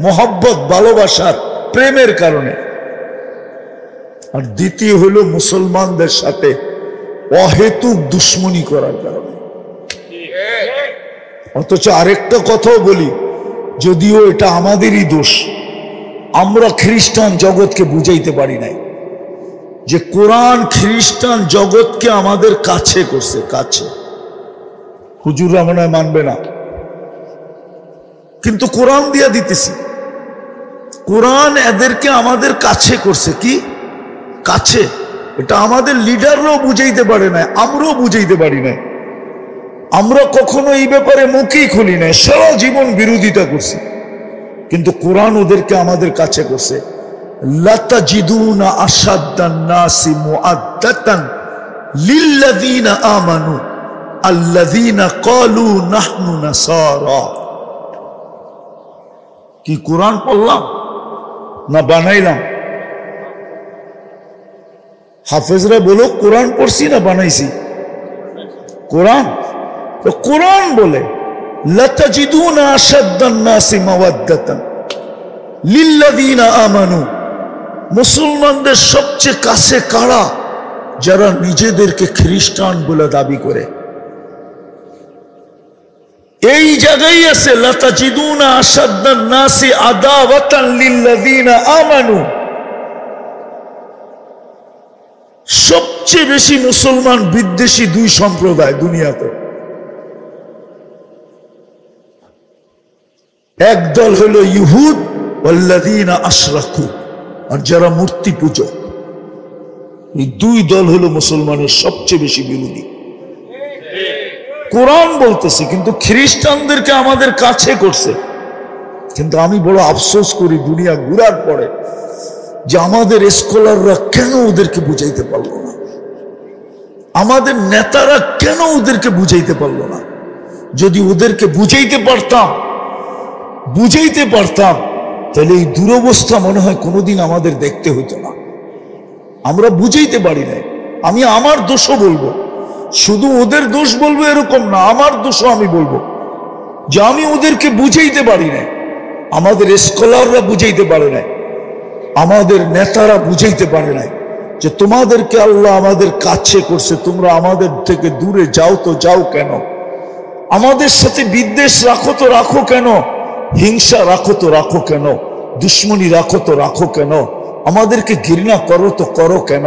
মোহব্বত, ভালোবাসার, প্রেমের কারণে। আর দ্বিতীয় হলো মুসলমানদের সাথে অহেতুক দুশ্মনী করার কারণে। অথচ আরেকটা কথাও বলি, যদিও এটা আমাদেরই দোষ, আমরা খ্রিস্টান জগৎকে বুঝাইতে পারি নাই যে কোরআন খ্রিস্টান জগৎকে আমাদের কাছে করছে, কাছে। হুজুররা মনে হয় মানবে না, কিন্তু কোরআন দিয়া দিতেছি। কোরআন এদেরকে আমাদের কাছে করছে, কি কাছে? এটা আমাদের লিডাররাও বুঝাইতে পারে না, আমরাও বুঝাইতে পারি না। আমরা কখনো এই ব্যাপারে মুখেই খুলি না, সারা জীবন বিরোধিতা করছি, কিন্তু কোরআন ওদেরকে আমাদের কাছে করছে। লাতাজিদুনা আশাদ্দান নাসি মুআদ্দাতান লিল্লাযীনা আমানু আল্লাযীনা ক্বালু নাহনু নাসারা। কি কোরআন পড়লাম না বানাইলাম? হাফেজরা বলো কোরআন পড়ছি না বানাইছি? কোরআন। তো কোরআন বলে লাতাজিদুনা আশাদ্দান নাসি মাওয়াদ্দাতান লিল্লাযীনা আমানু। মুসলমানদের সবচেয়ে কাছে কারা? যারা নিজেদেরকে খ্রিস্টান বলে দাবি করে। এই জায়গায় আছে লাতাজিদুনা আশাদ্দান নাসি আদাওয়াতান লিল্লাযীনা আমানু। সবচেয়ে বেশি মুসলমান বিদ্বেষী দুই সম্প্রদায় দুনিয়াতে। একদল হলো ইহুদ ওয়াল্লাযীনা আশরাকু, আর যারা মূর্তি পূজক। এই দুই দল হলো মুসলমানের সবচেয়ে বেশি বিরোধী। কোরআন বলতেছে কিন্তু খ্রিস্টানদেরকে আমাদের কাছে করছে। কিন্তু আমি বড় আফসোস করি দুনিয়া ঘুরার পরে যে আমাদের স্কলাররা কেন ওদেরকে বুঝাইতে পারলো না, আমাদের নেতারা কেন ওদেরকে বুঝাইতে পারলো না। যদি ওদেরকে বুঝাইতে পারতাম তাহলে এই দুরবস্থা মনে হয় কোনোদিন আমাদের দেখতে হতো না। আমরা বুঝাইতে পারি নাই। আমি আমার দোষও বলবো, শুধু ওদের দোষ বলবো এরকম না, আমার দোষও আমি বলবো যে আমি ওদেরকে বুঝাইতে পারি নাই। আমাদের স্কলাররা বুঝাইতে পারে নাই, আমাদের নেতারা বুঝাইতে পারে নাই যে তোমাদেরকে আল্লাহ আমাদের কাছে করছে, তোমরা আমাদের থেকে দূরে যাও তো যাও কেন? আমাদের সাথে বিদ্বেষ রাখো তো রাখো কেন? হিংসা রাখো তো রাখো কেন? দুশ্মনী রাখো তো রাখো কেন? আমাদেরকে ঘৃণা করো তো করো কেন?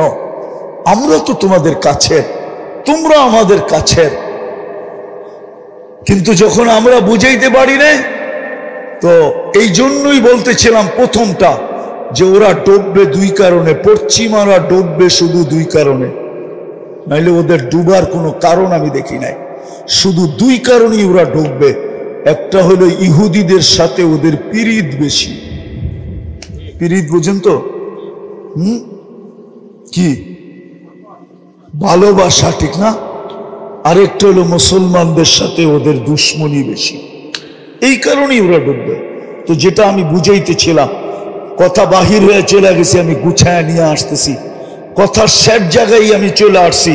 আমরা তো তোমাদের কাছে, তোমরা আমাদের কাছে। কিন্তু যখন আমরা বুঝাইতে পারি না, তো এই জন্যই বলতেছিলাম প্রথমটা যে ওরা ডুববে দুই কারণে, পশ্চিমারা ডুববে শুধু দুই কারণে, নাইলে ওদের ডুবার কোনো কারণ আমি দেখি নাই। শুধু দুই কারণেই ওরা ডুববে। একটা হলো ইহুদিদের সাথে ওদের পিরিত বেশি। পিরিত বুঝেন তো? কি ভালোবাসা, ঠিক না? আরেকটা হলো মুসলমানদের সাথে ওদের দুশ্মনী বেশি। এই কারণেই ওরা ডুববে। তো যেটা আমি বুঝাইতেছিলাম, কথা বাহির হয়ে চলে গেছে, আমি গুছায় নিয়ে আসতেছি, কথার শেষ জায়গায় আমি চলে আসছি।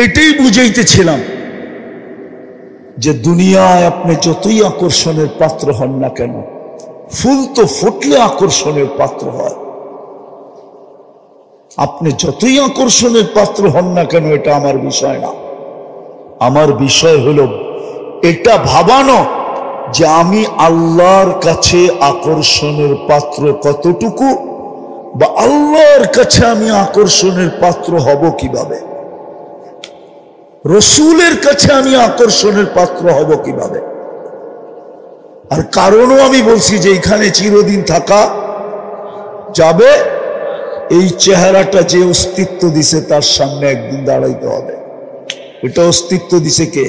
এটাই বুঝাইতেছিলাম যে দুনিয়ায় আপনি যতই আকর্ষণের পাত্র হন না কেন, ফুল তো ফুটলে আকর্ষণের পাত্র হয়। আপনি যতই আকর্ষণের পাত্র হন না কেন, এটা আমার বিষয় না। আমার বিষয় হলো এটা ভাবানো যে আমি আল্লাহর কাছে আকর্ষণের পাত্র কতটুকু, বা আল্লাহর কাছে আমি আকর্ষণের পাত্র হব কিভাবে, রসুলের কাছে আমি আকর্ষণের পাত্র হব কিভাবে। আর কারণও আমি বলছি যে এখানে চিরদিন থাকা যাবে। এই চেহারাটা যে অস্তিত্ব দিছে তার সামনে একদিন দাঁড়াইতে হবে। এটা অস্তিত্ব দিছে কে?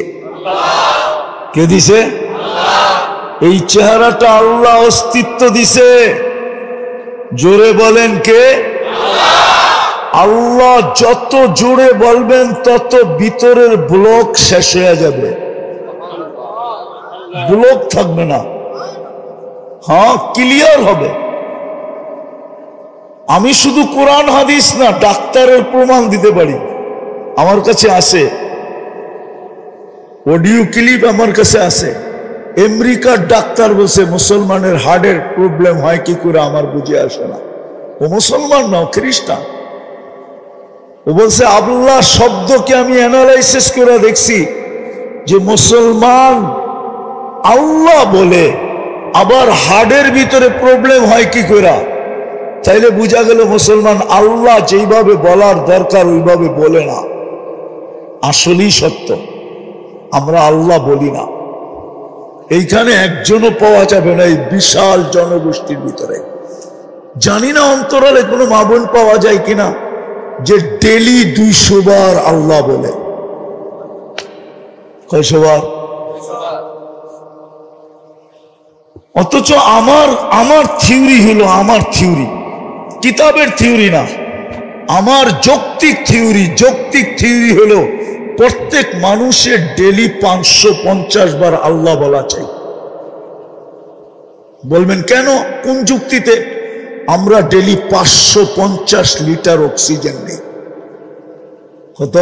কে দিছে? এই চেহারাটা আল্লাহ অস্তিত্ব দিছে। জোরে বলেন কে? আল্লাহ। যত জোরে বলবেন তত ভিতরের ব্লক শেষ হয়ে যাবে, ব্লক থাকবে না। হ্যাঁ, ক্লিয়ার হবে। আমি শুধু কোরআন হাদিস না, ডাক্তারের প্রমাণ দিতে পারি। আমার কাছে আছে অডিও ক্লিপ, আমার কাছে আছে। আমেরিকার ডাক্তার বলছে মুসলমানের হার্টের প্রবলেম হয় কি করে আমার বুঝে আসে না। ও মুসলমান না, ও খ্রিস্টান। ও বলছে আল্লাহ শব্দকে আমি অ্যানালাইসিস করে দেখছি যে মুসলমান আল্লাহ বলে, আবার হার্টের ভিতরে প্রবলেম হয় কি করে। তাইলে বোঝা গেল মুসলমান আল্লাহ যেইভাবে বলার দরকার ওইভাবে বলে না। আসলেই সত্য, আমরা আল্লাহ বলি না। এইখানে একজনও পাওয়া যাবে না এই বিশাল জনগোষ্ঠীর ভিতরে। জানি না অন্তরালে কোনো মা বোন পাওয়া যায় কিনা যে ডেলি 200 বার আল্লাহ বলে। কয়শো বার? অথচ আমার থিওরি হলো, আমার থিওরি, কিতাবের থিওরি না, আমার যৌক্তিক থিওরি হলো প্রত্যেক মানুষের ডেলি 550 বার আল্লাহ বলা চাই। বলবেন কেন, কোন যুক্তিতে? আমরা ডেলি 550 লিটার অক্সিজেন নেই। কত?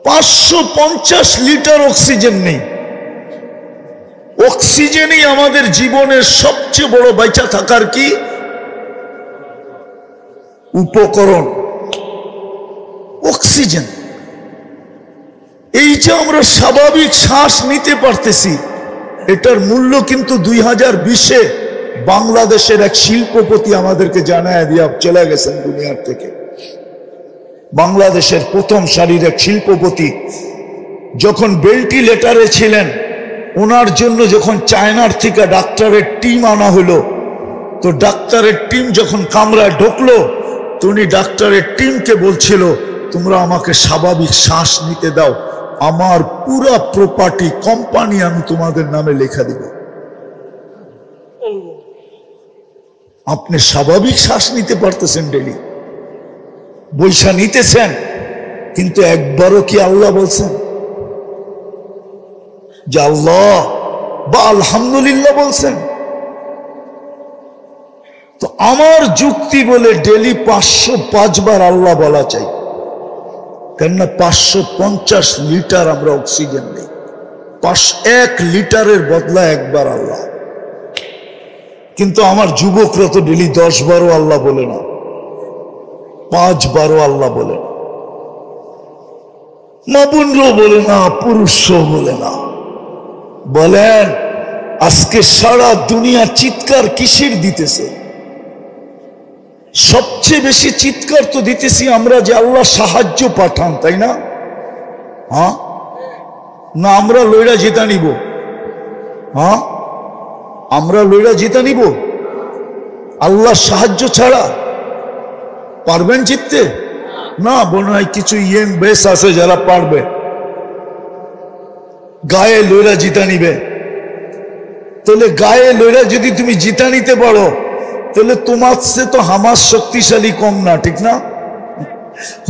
550 লিটার অক্সিজেন নেই। অক্সিজেনই আমাদের জীবনের সবচেয়ে বড় বেঁচে থাকার কি উপকরণ, অক্সিজেন। এই যে আমরা স্বাভাবিক শ্বাস নিতে পারতেছি, এটার মূল্য কিন্তু 2020-এ বাংলাদেশের এক শিল্পপতি আমাদেরকে জানায় দিয়ে চলে গেছেন দুনিয়ার থেকে। বাংলাদেশের প্রথম সারির এক শিল্পপতি যখন ভেন্টিলেটরে ছিলেন, ওনার জন্য যখন চায়নার থেকে ডাক্তারের টিম আনা হলো, তো ডাক্তারের টিম যখন কামরায় ঢুকলো, তো উনি ডাক্তারের টিমকে বলছিল, তোমরা আমাকে স্বাভাবিক শ্বাস নিতে দাও, আমার পুরা প্রপার্টি কোম্পানি আমি তোমাদের নামে লেখা দিব। আপনি স্বাভাবিক শ্বাস নিতে পারতেছেন, ডেলি বৈশা নিতেছেন, কিন্তু একবারও কি আল্লাহ বলছেন যে আল্লাহ বা আলহামদুলিল্লাহ বলছেন? তো আমার যুক্তি বলে ডেলি 505 বার আল্লাহ বলা চাই, কেননা 550 লিটার আমরা অক্সিজেন নেই। 1 লিটারের বদলা একবার আল্লাহ। কিন্তু আমার যুবকরা তো ডেলি 10 বারও আল্লাহ বলে না, 5 বারও আল্লাহ বলে না, মা বোনরাও বলে না, পুরুষও বলে না। বলেন আজকে সারা দুনিয়া চিৎকার কিসের দিতেছে? সবচেয়ে বেশি চিৎকার তো দিতেছি আমরা যে আল্লাহ সাহায্য পাঠান, তাই না? হ্যাঁ না, আমরা লইরা জিতা নিব? হ্যাঁ, আমরা লইরা জিতা নিব? আল্লাহ সাহায্য ছাড়া পারবেন জিততে? না, মনে হয় কিছু ইয়ং বেশ আছে যারা পারবে, গায়ে লইরা জিতা নিবে। তাহলে গায়ে লইরা যদি তুমি জিতা নিতে পারো, তাহলে তোমার সে তো হামাস শক্তিশালী কম না, ঠিক না?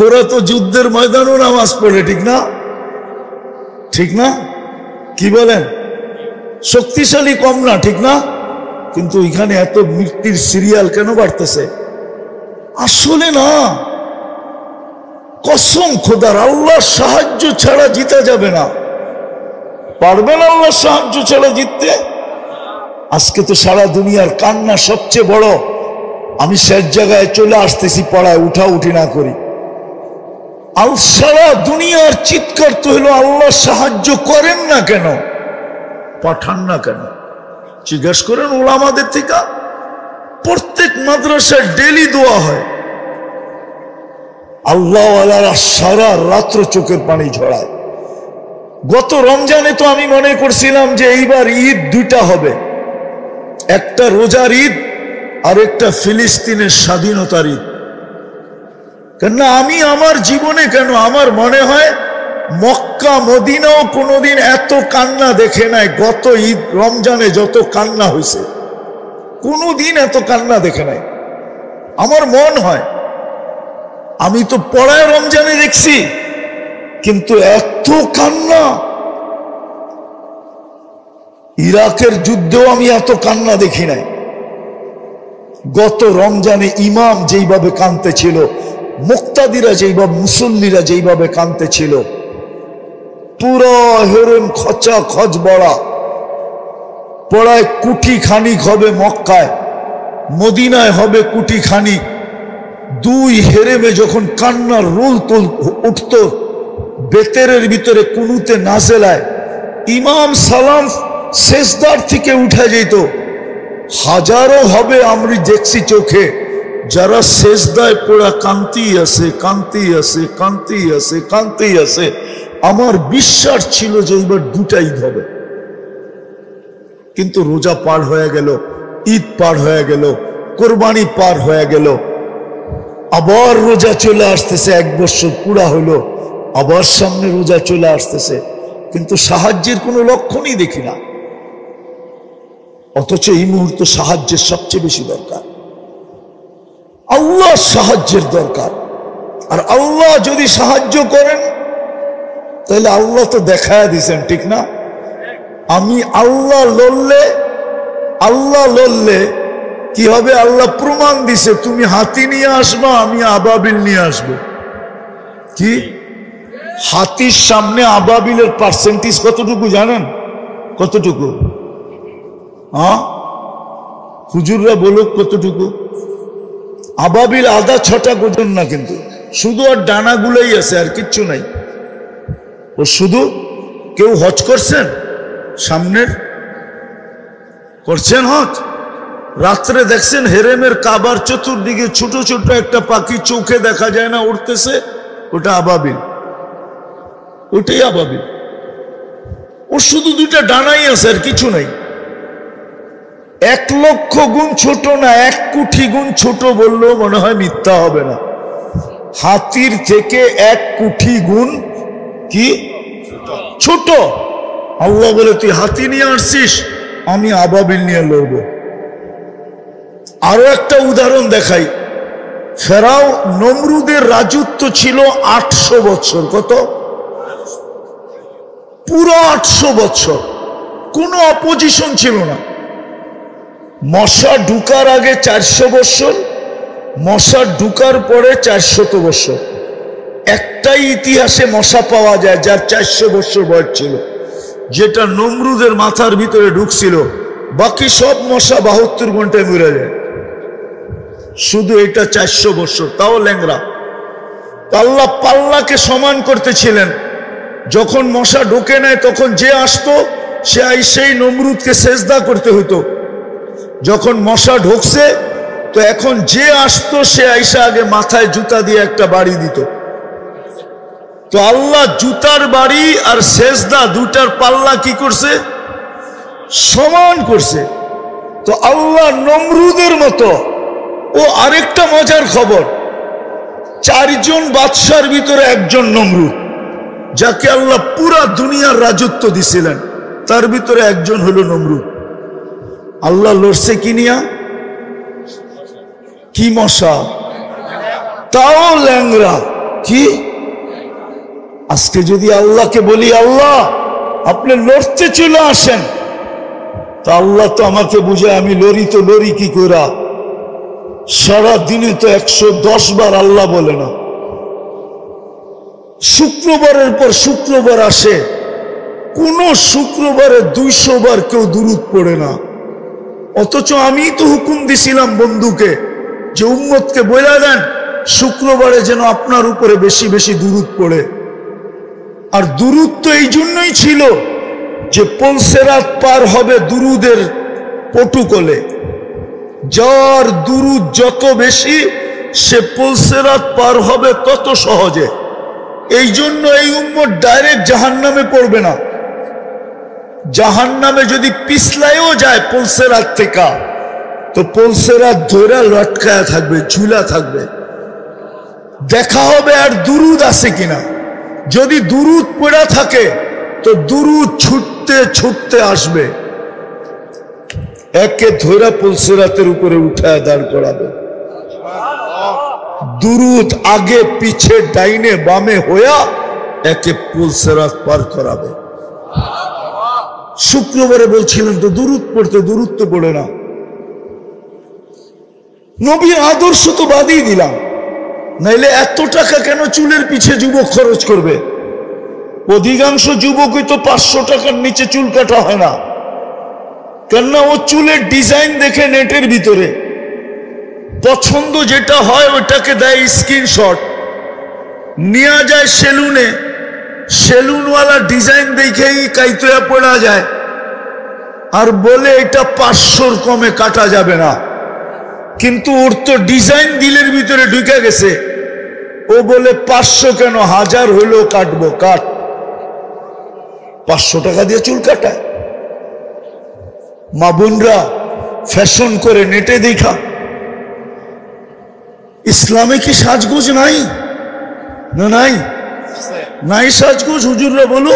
ওরা তো যুদ্ধের ময়দানও নামাজ পড়ে, ঠিক না? ঠিক না? কি বলেন? শক্তিশালী কম না, ঠিক না? কিন্তু এখানে এত মৃত্যুর সিরিয়াল কেন বাড়তেছে? আসলে না, কসম খোদার, আল্লাহর সাহায্য ছাড়া জিতা যাবে না। পারবেন আল্লাহর সাহায্য ছাড়া জিততে? আজকে তো সারা দুনিয়ার কান্না সবচেয়ে বড়। আমি শেষ জায়গায় চলে আসতেছি, পড়ায় উঠি না করি। আর সারা দুনিয়ার চিৎকার তো হলো আল্লাহ সাহায্য করেন না কেন, পাঠান না কেন? জিজ্ঞাসা করেন ওলামাদের থেকে। প্রত্যেক মাদ্রাসায় ডেলি দোয়া হয়, আল্লাহওয়ালারা সারা রাত্র চোখের পানি ঝরায়। গত রমজানে তো আমি মনে করছিলাম যে এইবার ঈদ দুইটা হবে, একটা রোজার ঈদ আর একটা ফিলিস্তিনের স্বাধীনতার ঈদ। কেননা আমি আমার জীবনে কেন আমার মনে হয় মক্কা মদিনাও কোনোদিন এত কান্না দেখে নাই। গত ঈদ রমজানে যত কান্না হয়েছে, কোনোদিন এত কান্না দেখে নাই আমার মন হয়। আমি তো পড়ায় রমজানে দেখছি, কিন্তু এত কান্না, ইরাকের যুদ্ধেও আমি এত কান্না দেখি নাই। গত রমজানে ইমাম যেইভাবে কাঁদতে ছিল, মুক্তাদিরা যেইভাবে, মুসল্লিরা যেইভাবে কাঁদতে ছিল, পুরো হেরেম খচা খচ বড়া, পড়ায় কুটি খানিক হবে মক্কায়, মদিনায় হবে কুটি খানিক। দুই হেরেমে যখন কান্নার রোল তোল উঠত, বেতেরের ভিতরে কুনুতে নাজেলায় ইমাম সালাম সেজদার থেকে উঠে যেত। হাজারো হবে আমি দেখছি চোখে, যারা সেজদায় পড়া কান্তি আছে, কান্তি আছে, কান্তি আছে, কান্তি আছে। আমার বিশ্বাস ছিল যে এবার দুটা ঈদ হবে, কিন্তু রোজা পার হয়ে গেল, ঈদ পার হয়ে গেল, কোরবানি পার হয়ে গেল, আবার রোজা চলে আসতেছে, 1 বছর পুরা হলো, আবার সামনে রোজা চলে আসতেছে, কিন্তু সাহায্যের কোনো লক্ষণই দেখি না। অথচ এই মুহূর্তে সাহায্যের সবচেয়ে বেশি দরকার। আল্লাহ সাহায্যের দরকার। আর আল্লাহ যদি সাহায্য করেন তাহলে আল্লাহ তো দেখায় দিছেন, ঠিক না? আমি আল্লাহ লড়লে কি হবে? আল্লাহ প্রমাণ দিছে, তুমি হাতি নিয়ে আসবা, আমি আবাবিল নিয়ে আসবো। কি হাতির সামনে আবাবিলের পার্সেন্টেজ কতটুকু জানেন? কতটুকু? হ্যাঁ, হুজুররা বলুক কতটুকু? আবাবিল আধা ছটা গোজন না, কিন্তু শুধু আর ডানাগুলোই আছে, আর কিচ্ছু নাই। ও শুধু, কেউ হজ করছেন? সামনের করছেন হজ? রাত্রে দেখছেন হেরেমের কাবার চতুর্দিকে ছোট ছোট একটা পাখি চোখে দেখা যায় না, উঠতেছে? ওটা আবাবিল, ওটাই আবাবিল। ওর শুধু দুইটা ডানাই আছে, আর কিছু নাই। 1,00,000 গুণ ছোট না, 1 কোটি গুণ ছোট বললেও মনে হয় মিথ্যা হবে না। হাতির থেকে 1 কোটি গুণ কি ছোট। আল্লাহ বলে, তুই হাতি নিয়ে আসছিস, আমি আবাবিল নিয়ে লড়ব। আরো একটা উদাহরণ দেখাই। ফেরাও নমরুদের রাজত্ব ছিল 800 বছর। কত? পুরো 800 বছর কোনো অপোজিশন ছিল না। মশা ঢুকার আগে 400 বছর, মশা ঢুকার পরে 400 বছর। একটাই ইতিহাসে মশা পাওয়া যায় যার 400 বছর বয়স ছিল, যেটা নমরুদের মাথার ভিতরে ঢুকছিল। বাকি সব মশা 72 ঘন্টায় মরে যায়, শুধু এটা 400 বছর, তাও ল্যাংরা। আল্লাহ পাল্লাকে সমান করতেছিলেন। যখন মশা ঢোকে নেয় তখন যে আসতো সে সেই নমরুদকে সেজদা করতে হতো। যখন মশা ঢুকছে তো এখন যে আসতো সে আইসা আগে মাথায় জুতা দিয়ে একটা বাড়ি দিত। তো আল্লাহ জুতার বাড়ি আর সেজদা দুটার পাল্লা কি করছে? সমান করছে। তো আল্লাহ নমরুদের মতো। ও আরেকটা মজার খবর, 4 জন বাদশার ভিতরে একজন নমরুদ, যাকে আল্লাহ পুরা দুনিয়ার রাজত্ব দিছিলেন, তার ভিতরে একজন হলো নমরুদ। আল্লাহ লড়ছে কি নিয়া? কি মশা, তাও ল্যাংরা। কি আজকে যদি আল্লাহকে বলি, আল্লাহ আপনি লড়তে চলে আসেন, তা আল্লাহ তো আমাকে বুঝে, আমি লড়ি তো লড়ি কি করা? সারা দিনে তো 110 বার আল্লাহ বলে না। শুক্রবারের পর শুক্রবার আসে, কোন শুক্রবারে 200 বার কেউ দুরূদ পড়ে না। অথচ আমি তো হুকুম দিছিলাম বন্ধুকে যে উম্মতকে বলে দেন শুক্রবারে যেন আপনার উপরে বেশি বেশি দুরূদ পড়ে। আর দুরূদ তো এই জন্যই ছিল যে পলসেরাত পার হবে দুরুদের পটুকলে। যার দুরুদ যত বেশি সে পলসেরাত পার হবে তত সহজে। এই জন্য এই উম্মত ডাইরেক্ট জাহান্নামে পড়বে না। জাহান্নামে যদি পিছলায়ও যায় পলসেরাত থেকে, তো পলসেরাত ধরে লটকায়া থাকবে, ঝুলা থাকবে। দেখা হবে আর দুরুদ আছে কিনা। যদি দুরুদ পড়া থাকে তো দুরুদ ছুটতে ছুটতে আসবে, একে ধৈরা পলসেরাতের উপরে উঠায় দাঁড় করাবে। দুরুদ আগে পিছে ডাইনে বামে হইয়া একে পলসেরাত পার করাবে। শুক্রবারে বলছিলেন তো দুরুদ পড়তে, দুরুদ তো পড়ে না। নবীর আদর্শ তো বাদই দিলাম, নাইলে এত টাকা কেন চুলের পিছে যুবক খরচ করবে? অধিকাংশ যুবকই তো 500 টাকার নিচে চুল কাটা হয় না। কেননা ও চুলের ডিজাইন দেখে নেটের ভিতরে পছন্দ যেটা হয় ওটাকে দেয় স্ক্রিনশট, নিয়ে যায় সেলুনে, সেলুনওয়ালা ডিজাইন দেখেই কাইতয়া পড়া যায়, আর বলে এটা 500-র কমে কাটা যাবে না। কিন্তু ওর তো ডিজাইন দিলের ভিতরে ঢুকে গেছে। ও বলে 500 কেন, 1000 হইলেও কাটবো, কাট। 500 টাকা দিয়ে চুল কাটায়। মা বোনরা ফ্যাশন করে নেটে দেখা। ইসলামে কি সাজগোজ নাই? না নাই, নাই সাজগোজ। হুজুররা বলো,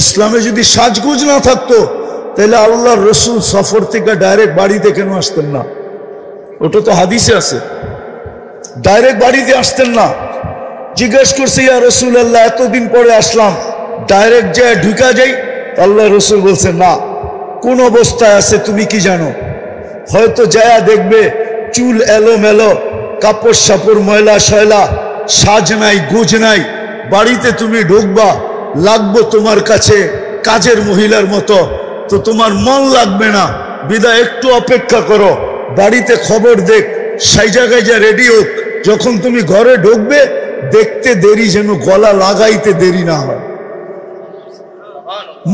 ইসলামে যদি সাজগোজ না থাকতো তাহলে আল্লাহর রসুল সফর থেকে ডাইরেক্ট বাড়িতে কেন আসতেন না? ওটা তো হাদিসে আছে। ডাইরেক্ট বাড়িতে আসতেন না। জিজ্ঞেস করছে, ইয়া রাসূলুল্লাহ, এতদিন পরে আসলাম, ডাইরেক্ট যে ঢুকা যাই? আল্লাহ রসুল বলছে, না, কোন অবস্থায় আছে তুমি কি জানো? হয়তো যায়া দেখবে চুল এলোমেলো, কাপড় সাপড় ময়লা শয়লা, সাজ নাই গোজ নাই, বাড়িতে তুমি ঢুকবা, লাগবো তোমার কাছে কাজের মহিলার মতো, তো তোমার মন লাগবে না। বিদায় একটু অপেক্ষা করো, বাড়িতে খবর দেখ, সেই জায়গায় যা রেডি হোক, যখন তুমি ঘরে ঢুকবে দেখতে দেরি যেন গলা লাগাইতে দেরি না হয়।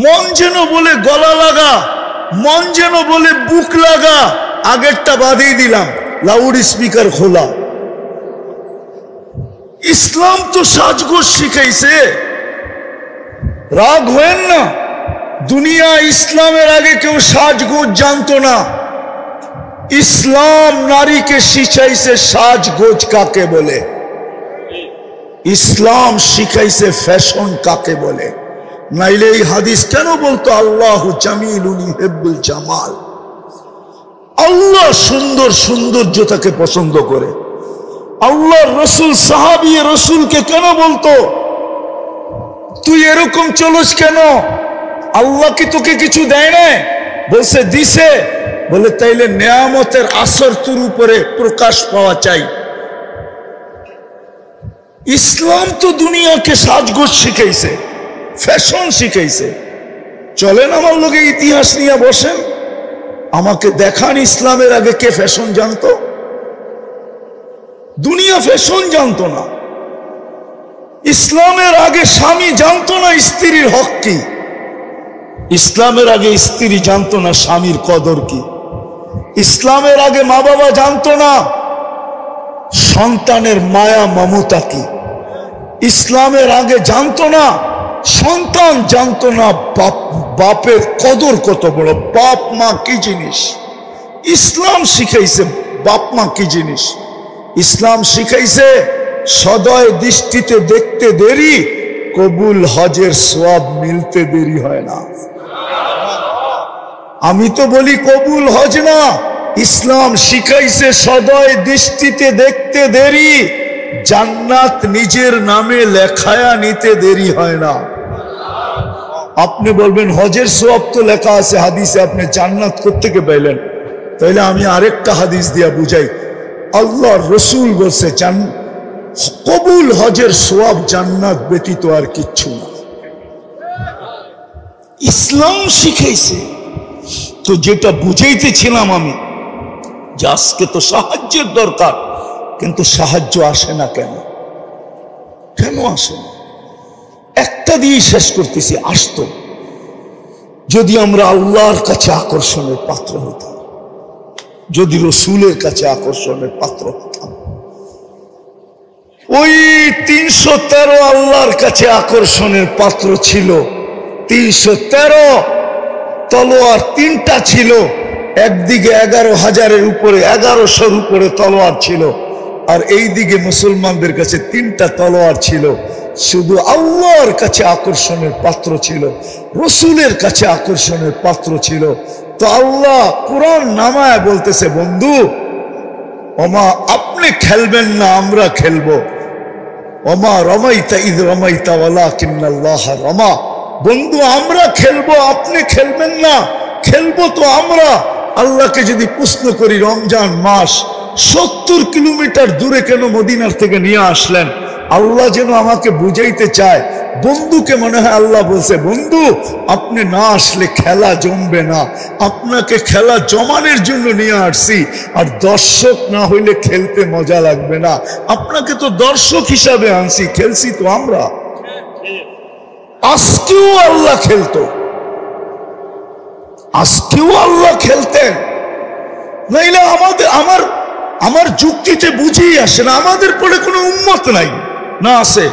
মন যেন বলে গলা লাগা, মন যেন বলে বুক লাগা, আগেরটা বাদিয়ে দিলাম, লাউড স্পিকার খোলা। ইসলাম তো সাজগোজ শিখাইছে, রাগ হয়েন না। দুনিয়া ইসলামের আগে কেউ সাজগোজ জানতো না। ইসলাম নারীকে শিখাইছে সাজগোজ কাকে বলে, ইসলাম শিখাইছে ফ্যাশন কাকে বলে। নাইলে এই হাদিস কেন বলতো আল্লাহু জামিলুন ইউহিব্বুল জামাল? আল্লাহ সুন্দর সৌন্দর্যতাকে পছন্দ করে। আল্লাহর রসুল সাহাবী রসুলকে কেন বলতো তুই এরকম চলস কেন? আল্লাহ কি তোকে কিছু দেয় না? বলছে দিছে। বলে তাইলে নেয়ামতের আসর তোর উপরে প্রকাশ পাওয়া চাই। ইসলাম তো দুনিয়াকে সাজগোজ শিখাইছে, ফ্যাশন শিখাইছে। চলেন আমার লোকে ইতিহাস নিয়ে বসেন, আমাকে দেখান ইসলামের আগে কে ফ্যাশন জানতো? দুনিয়া ফ্যাশন জানতো না। ইসলামের আগে স্বামী জানতো না স্ত্রীর হক কি, ইসলামের আগে স্ত্রী জানতো না স্বামীর কদর কি, ইসলামের আগে মা বাবা জানতো না সন্তানের মায়া মমতা কি, ইসলামের আগে জানতো না সন্তান, জানতো না বাপের কদর কত বড়, বাপ মা কি জিনিস। ইসলাম শিখাইছে বাপ মা কি জিনিস। ইসলাম শিখাইছে সদয় দৃষ্টিতে দেখতে দেরি, কবুল হজের সওয়াব মিলতে দেরি হয় না। আমি তো বলি কবুল হজ না, ইসলাম শিখাইছে সদয় দৃষ্টিতে দেখতে দেরি, জান্নাত নিজের নামে লেখায়া নিতে দেরি হয় না। আপনি বলবেন হজের সওয়াব তো লেখা আছে হাদিসে, আপনি জান্নাত কোত্থেকে পাইলেন? তাইলে আমি আরেকটা হাদিস দিয়া বুঝাই। আল্লাহ রসুল বলছে কবুল হজের সওয়াব জান্নাত ব্যতীত আর কিচ্ছু না। ইসলাম শিখাইছে। তো যেটা বুঝাইতেছিলাম আমি, যে আজকে তো সাহায্যের দরকার, কিন্তু সাহায্য আসে না কেন? কেন আসে না? একটা দিয়ে শেষ করতেছি। আসতো যদি আমরা আল্লাহর কাছে আকর্ষণের পাত্র হতাম, যদি রসুলের কাছে আকর্ষণের পাত্র হতাম। ওই 313 আল্লাহর কাছে আকর্ষণের পাত্র ছিল। 313 তলোয়ার, 3টা ছিল। একদিকে 11,000-এর উপরে, 1100-র উপরে তলোয়ার ছিল, আর এই দিকে মুসলমানদের কাছে 3টা তলোয়ার ছিল। শুধু আল্লাহর কাছে আকর্ষণের পাত্র ছিল, রসুলের কাছে আকর্ষণের পাত্র ছিল। তো আল্লাহ কুরআন নামায় বলতেছে, বন্ধু ওমা আপনি খেলবেন না, আমরা খেলবো। ওমা রমাইতা ইদ রমাইতা ওয়ালাকিন্নাল্লাহ রমা। বন্ধু আমরা খেলবো, আপনি খেলবেন না, খেলবো তো আমরা। আল্লাহকে যদি প্রশ্ন করি, রমজান মাস 70 কিলোমিটার দূরে কেন মদিনার থেকে নিয়ে আসলেন? আল্লাহ যেন আমাকে বুঝাইতে চায়। বন্ধুকে মনে হয় আল্লাহ বলছে, বন্ধু আপনি না আসলে খেলা জমবে না, আপনাকে খেলা জমানোর জন্য নিয়ে আসছি, আর দর্শক না হইলে খেলতে মজা লাগবে না। আপনাকে তো দর্শক হিসাবে আনছি, খেলছি তো আমরা। আজকেও আল্লাহ খেলতো, আজকেও আল্লাহ খেলতেন। নাইলে আমার যুক্তিতে বুঝেই আসে না। আমাদের পরে কোনো উম্মত নাই না? আছে?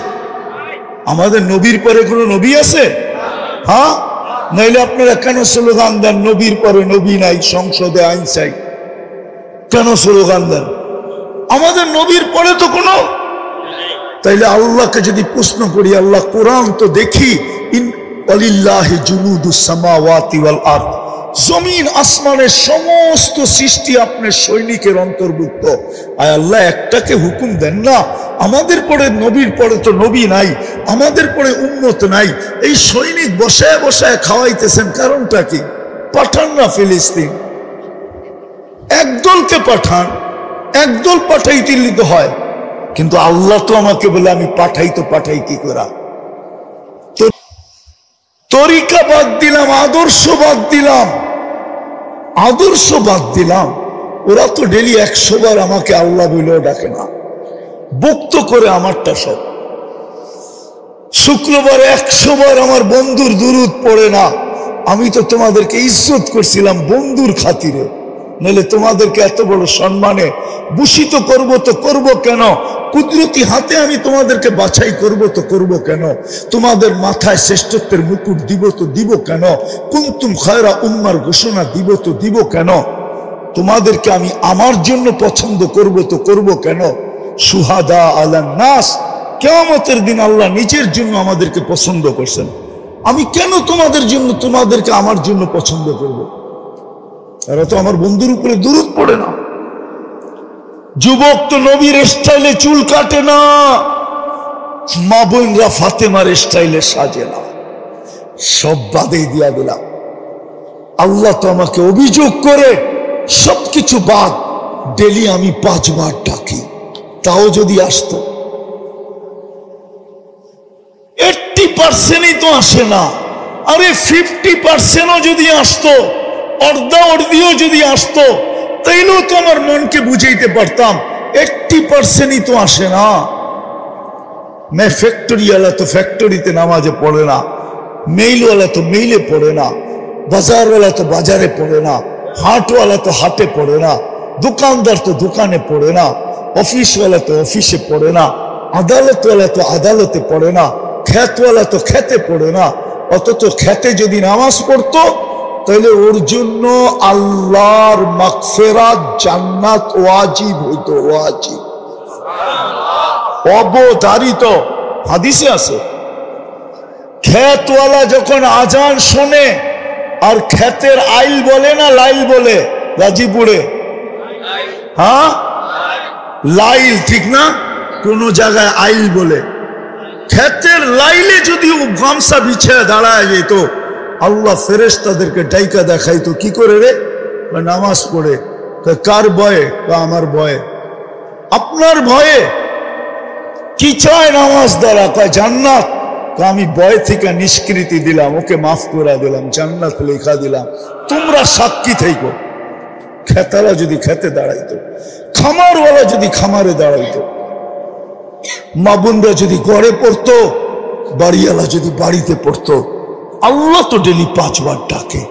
আমাদের নবীর পরে কোনো নবী আছে? হ্যাঁ। নাইলে আপনারা কেন স্লোগান দেন নবীর পরে নবী নাই, সংসদে আইন চাই? কেন স্লোগান দেন? আমাদের নবীর পরে তো কোনো। তাইলে আল্লাহকে যদি প্রশ্ন করি, আল্লাহ কোরআন তো দেখি, ওয়ালিল্লাহি জুনুদুস সামাওয়াতি ওয়াল আরদ, জমিন আসমানের সমস্ত সৃষ্টি আপনার সৈনিকের অন্তর্ভুক্ত। আয় আল্লাহ, একটাকে হুকুম দেন না, আমাদের পরে নবীর পরে তো নবী নাই, আমাদের পরে উম্মত নাই, এই সৈনিক বসায় বসায় খাওয়াইতেছেন, কারণটা কি? পাঠান না ফিলিস্তিন, একদলকে পাঠান, একদল পাঠাইতে লিত হয়, কিন্তু আল্লাহ তো আমাকে বলে আমি পাঠাই, তো পাঠাই কি করা? তরিকা বাদ দিলাম, আদর্শ বাদ দিলাম, আদর্শ বাদ দিলাম। ওরা তো ডেলি 100 বার আমাকে আল্লাহ বলেও ডাকে না, বক্ত করে আমারটা সব। শুক্রবারে 100 বার আমার বন্ধুর দুরুদ পড়ে না। আমি তো তোমাদেরকে ইজ্জত করছিলাম বন্ধুর খাতিরে, নইলে তোমাদেরকে এত বড় সম্মানে ভূষিত করব তো করব কেন? কুদরতি হাতে আমি তোমাদেরকে বাছাই করব তো করব কেন? তোমাদের মাথায় শ্রেষ্ঠত্বের মুকুট দিব তো দিব কেন? কুনতুম খায়রা উম্মার ঘোষণা দিব তো দিব কেন? তোমাদেরকে আমি আমার জন্য পছন্দ করব তো করব কেন? সুহাদা আলান নাস, কিয়ামতের দিন আল্লাহ নিজের জন্য আমাদেরকে পছন্দ করছেন। আমি কেন তোমাদের জন্য, তোমাদেরকে আমার জন্য পছন্দ করব? এরা তো আমার বন্ধুর উপরে দুরূদ পড়ে না। যুবক তো নবীর স্টাইলে চুল কাটে না, মা বোনরা ফাতেমার স্টাইলে সাজে না। সব বাদে দিয়া দিলাম। আল্লাহ তো আমাকে অভিযোগ করে সবকিছু বাদ, ডেলি আমি 5 বার ডাকি, তাও যদি আসতো 80%ই তো আসে না। আরে 50%ও যদি আসতো, অর্ধা অর্ধিও যদি আসতো, তাইলেও তো আমার মনকে বুঝাইতে পারতাম। 80%ই তো আসে না। ফ্যাক্টরিওয়ালা তো ফ্যাক্টরিতে নামাজে পড়ে না, মেইলওয়ালা তো মেইলে পড়ে না, বাজারওয়ালা তো বাজারে পড়ে না, হাটওয়ালা তো হাটে পড়ে না, দোকানদার তো দোকানে পড়ে না, অফিসওয়ালা তো অফিসে পড়ে না, আদালতওয়ালা তো আদালতে পড়ে না, খেতওয়ালা তো খেতে পড়ে না। অথচ খেতে যদি নামাজ পড়তো, তাহলে ওর জন্য আল্লাহর মাগফিরাত, জান্নাত ওয়াজিব হইতো, ওয়াজিব, অবধারিত, হাদিসে আছে। খেতওয়ালা যখন আজান শোনে, আর খেতের আইল বলে না লাইল বলে গাজীপুরে, হ্যাঁ লাইল, ঠিক না? কোন জায়গায় আইল বলে। খেতের লাইলে যদি ও গামছা বিছায় দাঁড়ায় যেত, আল্লাহ ফেরেশতাদেরকে ডাইকা দেখাইতো, কি করে রে? নামাজ পড়ে। কার ভয়ে? আমার ভয়ে। আপনার ভয়ে? কি চায় নামাজ দ্বারা? কয় জান্নাত। আমি ভয় থেকে নিষ্কৃতি দিলাম, ওকে মাফ করে দিলাম, জান্নাত লেখা দিলাম, তোমরা সাক্ষী থেকো। খেতালা যদি খেতে দাঁড়াইতো, খামারওয়ালা যদি খামারে দাঁড়াইতো, মা বোনরা যদি গড়ে পড়তো, বাড়িওয়ালা যদি বাড়িতে পড়তো। আল্লাহ তো ডেলি 5 বার ডাকে।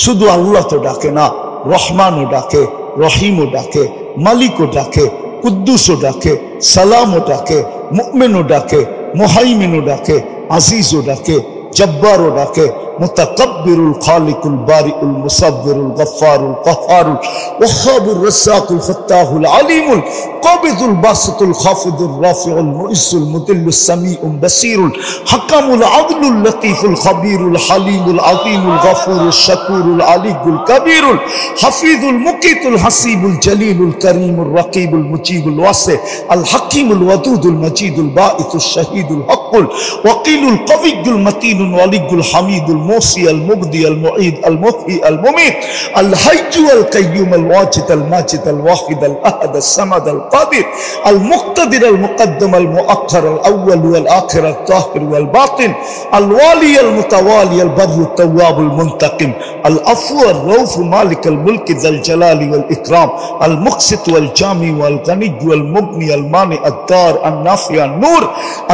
শুধু আল্লাহ তো ডাকে না, রহমানও ডাকে, রহিমও ডাকে, মালিকও ডাকে, কুদ্দুসও ডাকে, সালামও ডাকে, মুমিনও ডাকে, মুহাইমিনও ডাকে, আজিজও ডাকে, জব্বারও ডাকে, মুতাকাব্বিরুল খালিকুল বারিউল মুসাব্বিরুল গফফারুল কহ্হারুল ওয়াহ্হাবুর রাজ্জাকুল ফাত্তাহুল আলিমুল কাবিদুল বাসিতুল খাফিদুর রাফিউল মুইজ্জুল মুদিল্লুস সামিউল বাসীরুল হাকামুল আদলুল লতীফুল খবীরুল হালিমুল আযীমুল গফুরুল শাকুরুল আলিয়ুল কবীরুল হাফিজুল মুকিতুল হাসিবুল জলিলুল করিমুল রকিবুল মুজিবুল ওয়াসি আল হাকিমুল ওয়াদুদুল মজিদুল বাঈসুশ শাহীদুল হকুল ওয়াকিলুল কবিয়ুল মতিনুল ওয়ালিয়ুল হামিদুল الموصي المبدي المعيد المحيي المميت الحي القيوم الواجد الماجد الواحد الأحد الصمد القادر المقتدر المقدم المؤخر الأول والآخر الظاهر والباطن الوالي المتوالي البر التواب المنتقم العفو الرؤوف مالك الملك ذا الجلال والإكرام المقسط والجامع والغني والمغني المانع الدار النافع النور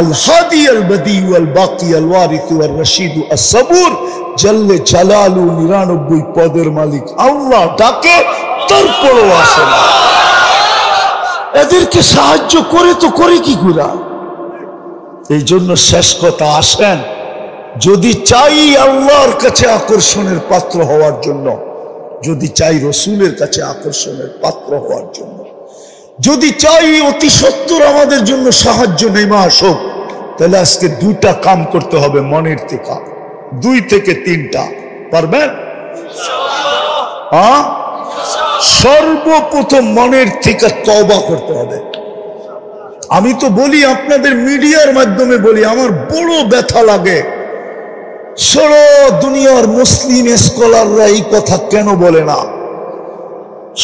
الهادي البديع والباقي الوارث والرشيد الصبور জল্লে জালালু 99 পদের মালিক আল্লাহ ডাকে, তারপরও আসে না। এদেরকে সাহায্য করে তো করে কি করে? এই জন্য শেষ কথা, আসেন যদি চাই আল্লাহর কাছে আকর্ষণের পাত্র হওয়ার জন্য, যদি চাই রসুলের কাছে আকর্ষণের পাত্র হওয়ার জন্য, যদি চাই অতি সত্বর আমাদের জন্য সাহায্য নেমে আসুক, তাহলে আজকে 2টা কাম করতে হবে মনের থেকে, 2 থেকে 3টা। পারবেন? সর্বপ্রথম মনের থেকে তওবা করতে হবে। আমি তো বলি, আপনাদের মিডিয়ার মাধ্যমে বলি, আমার বড় ব্যথা লাগে, সারা দুনিয়ার মুসলিম স্কলাররা এই কথা কেন বলে না?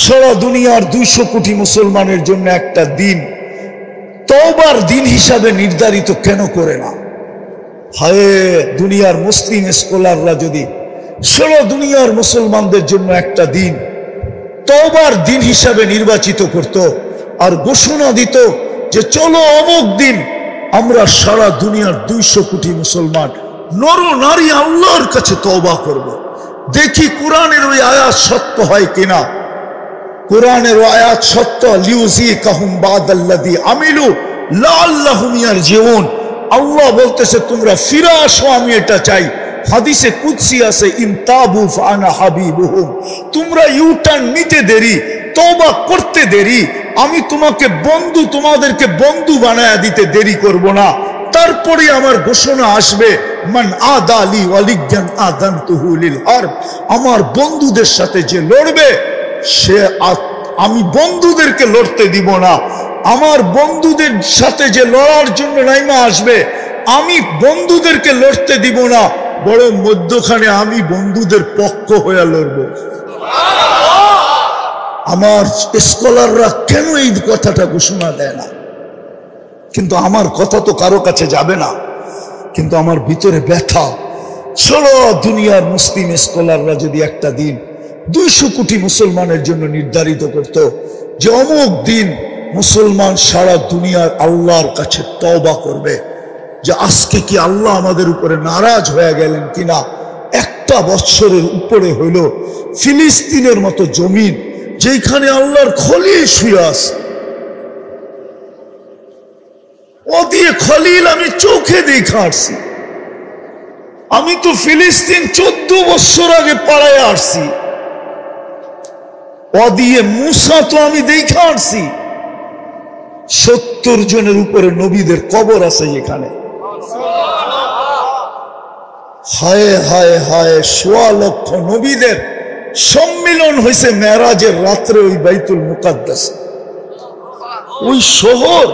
সারা দুনিয়ার 200 কোটি মুসলমানের জন্য একটা দিন তওবার দিন হিসাবে নির্ধারিত কেন করে না? হায়, দুনিয়ার মুসলিম স্কলাররা যদি সারা দুনিয়ার মুসলমানদের জন্য একটা দিন তওবার দিন হিসাবে নির্বাচিত করত আর ঘোষণা দিত যে চলো অমুক দিন আমরা সারা দুনিয়ার 200 কোটি মুসলমান নর নারী আল্লাহর কাছে তওবা করব, দেখি কোরআনের ওই আয়াত সত্য হয় কিনা। কোরআনের ওই আয়াত সত্য, লিউযিকাহুম বাদাল্লাযী আমিলু লাআল্লাহুম ইয়ারজিউন। আল্লাহ বলতেছে তোমরা ফিরে আসো, আমি এটা চাই। হাদিসে কুদসি আছে, ইনতাবু ফানা হাবিবুহুম, তোমরা ইউটার্ন নিতে দেরি, তওবা করতে দেরি, আমি তোমাকে বন্ধু, তোমাদেরকে বন্ধু বানায়া দিতে দেরি করব না। তারপরে আমার ঘোষণা আসবে, মান আদালি ওয়ালিয়ান আযানতুহু লিল হারব, আমার বন্ধুদের সাথে যে লড়বে সে, আমি বন্ধুদেরকে লড়তে দিব না। আমার বন্ধুদের সাথে যে লড়ার জন্য নাইমা আসবে, আমি বন্ধুদেরকে লড়তে দিব না, বড় মধ্যখানে আমি বন্ধুদের পক্ষ হয়ে লড়ব। আমার স্কলাররা কেন এই কথাটা ঘোষণা দেয় না? কিন্তু আমার কথা তো কারো কাছে যাবে না, কিন্তু আমার ভিতরে ব্যথা। সারা দুনিয়ার মুসলিম স্কলাররা যদি একটা দিন 200 কোটি মুসলমানের জন্য নির্ধারিত করত যে অমুক দিন মুসলমান সারা দুনিয়ার আল্লাহর কাছে তওবা করবে, যে আজকে কি আল্লাহ আমাদের উপরে নারাজ হয়ে গেলেন কিনা। একটা বছরের উপরে হইল ফিলিস্তিনের মতো জমিন, যেখানে আল্লাহর খলিল শুয়ে আছে, ও দিয়ে খলিল আমি চোখে দেখে আসছি। আমি তো ফিলিস্তিন 14 বছর আগে পাড়ায় আসছি, ও দিয়ে মুসা তো আমি দেখে আসছি। 70 জনের উপরে নবীদের কবর আছে এখানে। হায় হায় হায়, 1.25 লক্ষ নবীদের সম্মিলন হয়েছে মেরাজের রাত্রে ওই বাইতুল মুকাদ্দাস, ওই শহর,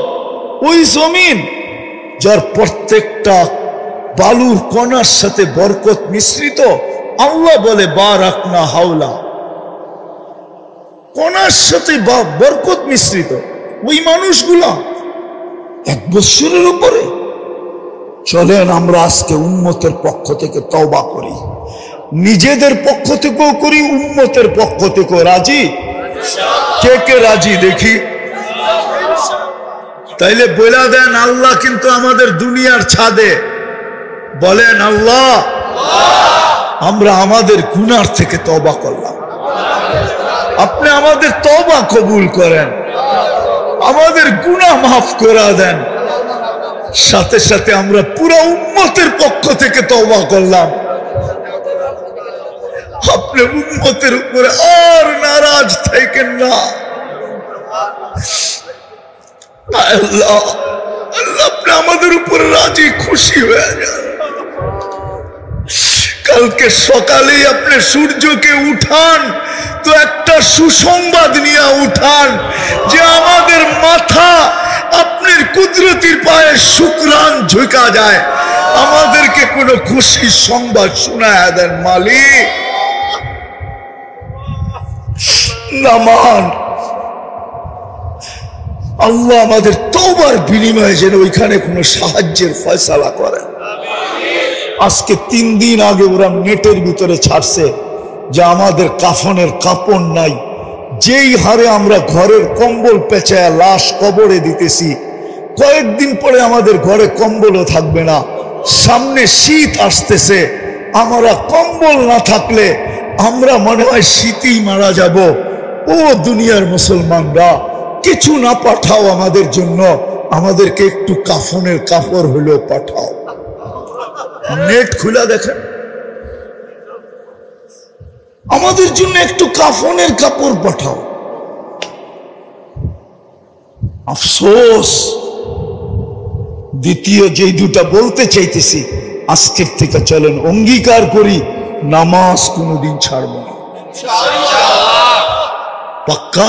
ওই জমিন যার প্রত্যেকটা বালুর কণার সাথে বরকত মিশ্রিত। আল্লাহ বলে বারাকনা হাওলা, কণার সাথে বরকত মিশ্রিত। ওই মানুষগুলা 1 বছরের উপরে। চলেন আমরা আজকে উম্মতের পক্ষ থেকে তওবা করি, নিজেদের পক্ষ থেকেও করি, উম্মতের পক্ষ থেকেও। রাজি? কে কে রাজি দেখি? তাইলে বলে দেন, আল্লাহ কিন্তু আমাদের দুনিয়ার ছাদে। বলেন আল্লাহ, আমরা আমাদের গুনার থেকে তওবা করলাম, আপনি আমাদের তওবা কবুল করেন, আমাদের গুনাহ মাফ করে দেন। সাথে সাথে আমরা পুরো উম্মতের পক্ষ থেকে তওবা করলাম, আপনি উম্মতের উপরে আর নারাজ থাকেন না। আল্লাহ আল্লাহ আপনি আমাদের উপরে রাজি খুশি হয়ে যান। কালকে সকালেই আপনি সূর্যকে উঠান তো একটা সুসংবাদ নিয়ে উঠান যে আমাদের মাথা আপনার কুদরতির পায়ে শুকরান ঝুঁকা যায়, আমাদেরকে কোনো খুশির সংবাদ শোনায় দেন মালিক। নামান আল্লাহ আমাদের তওবার বিনিময়ে যেন ওইখানে কোনো সাহায্যের ফয়সালা করেন। আজকে 3 দিন আগে ওরা নেটের ভিতরে ছাড়ছে যে আমাদের কাফনের কাপড় নাই, যেই হারে আমরা ঘরের কম্বল পেঁচায় লাশ কবরে দিতেছি, কয়েকদিন পরে আমাদের ঘরে কম্বলও থাকবে না। সামনে শীত আসতেছে, আমরা কম্বল না থাকলে আমরা মনে হয় শীতেই মারা যাব। ও দুনিয়ার মুসলমানরা, কিছু না পাঠাও আমাদের জন্য, আমাদেরকে একটু কাফনের কাপড় হলেও পাঠাও। নেট খুলে দেখেন, আমাদের জন্য একটু কাফনের কাপড় পাঠাও। আফসোস। দ্বিতীয় যেই দুটা বলতে চাইতেছি, আজকের থেকে চলেন অঙ্গীকার করি নামাজ কোনোদিন ছাড়ব না। पक्का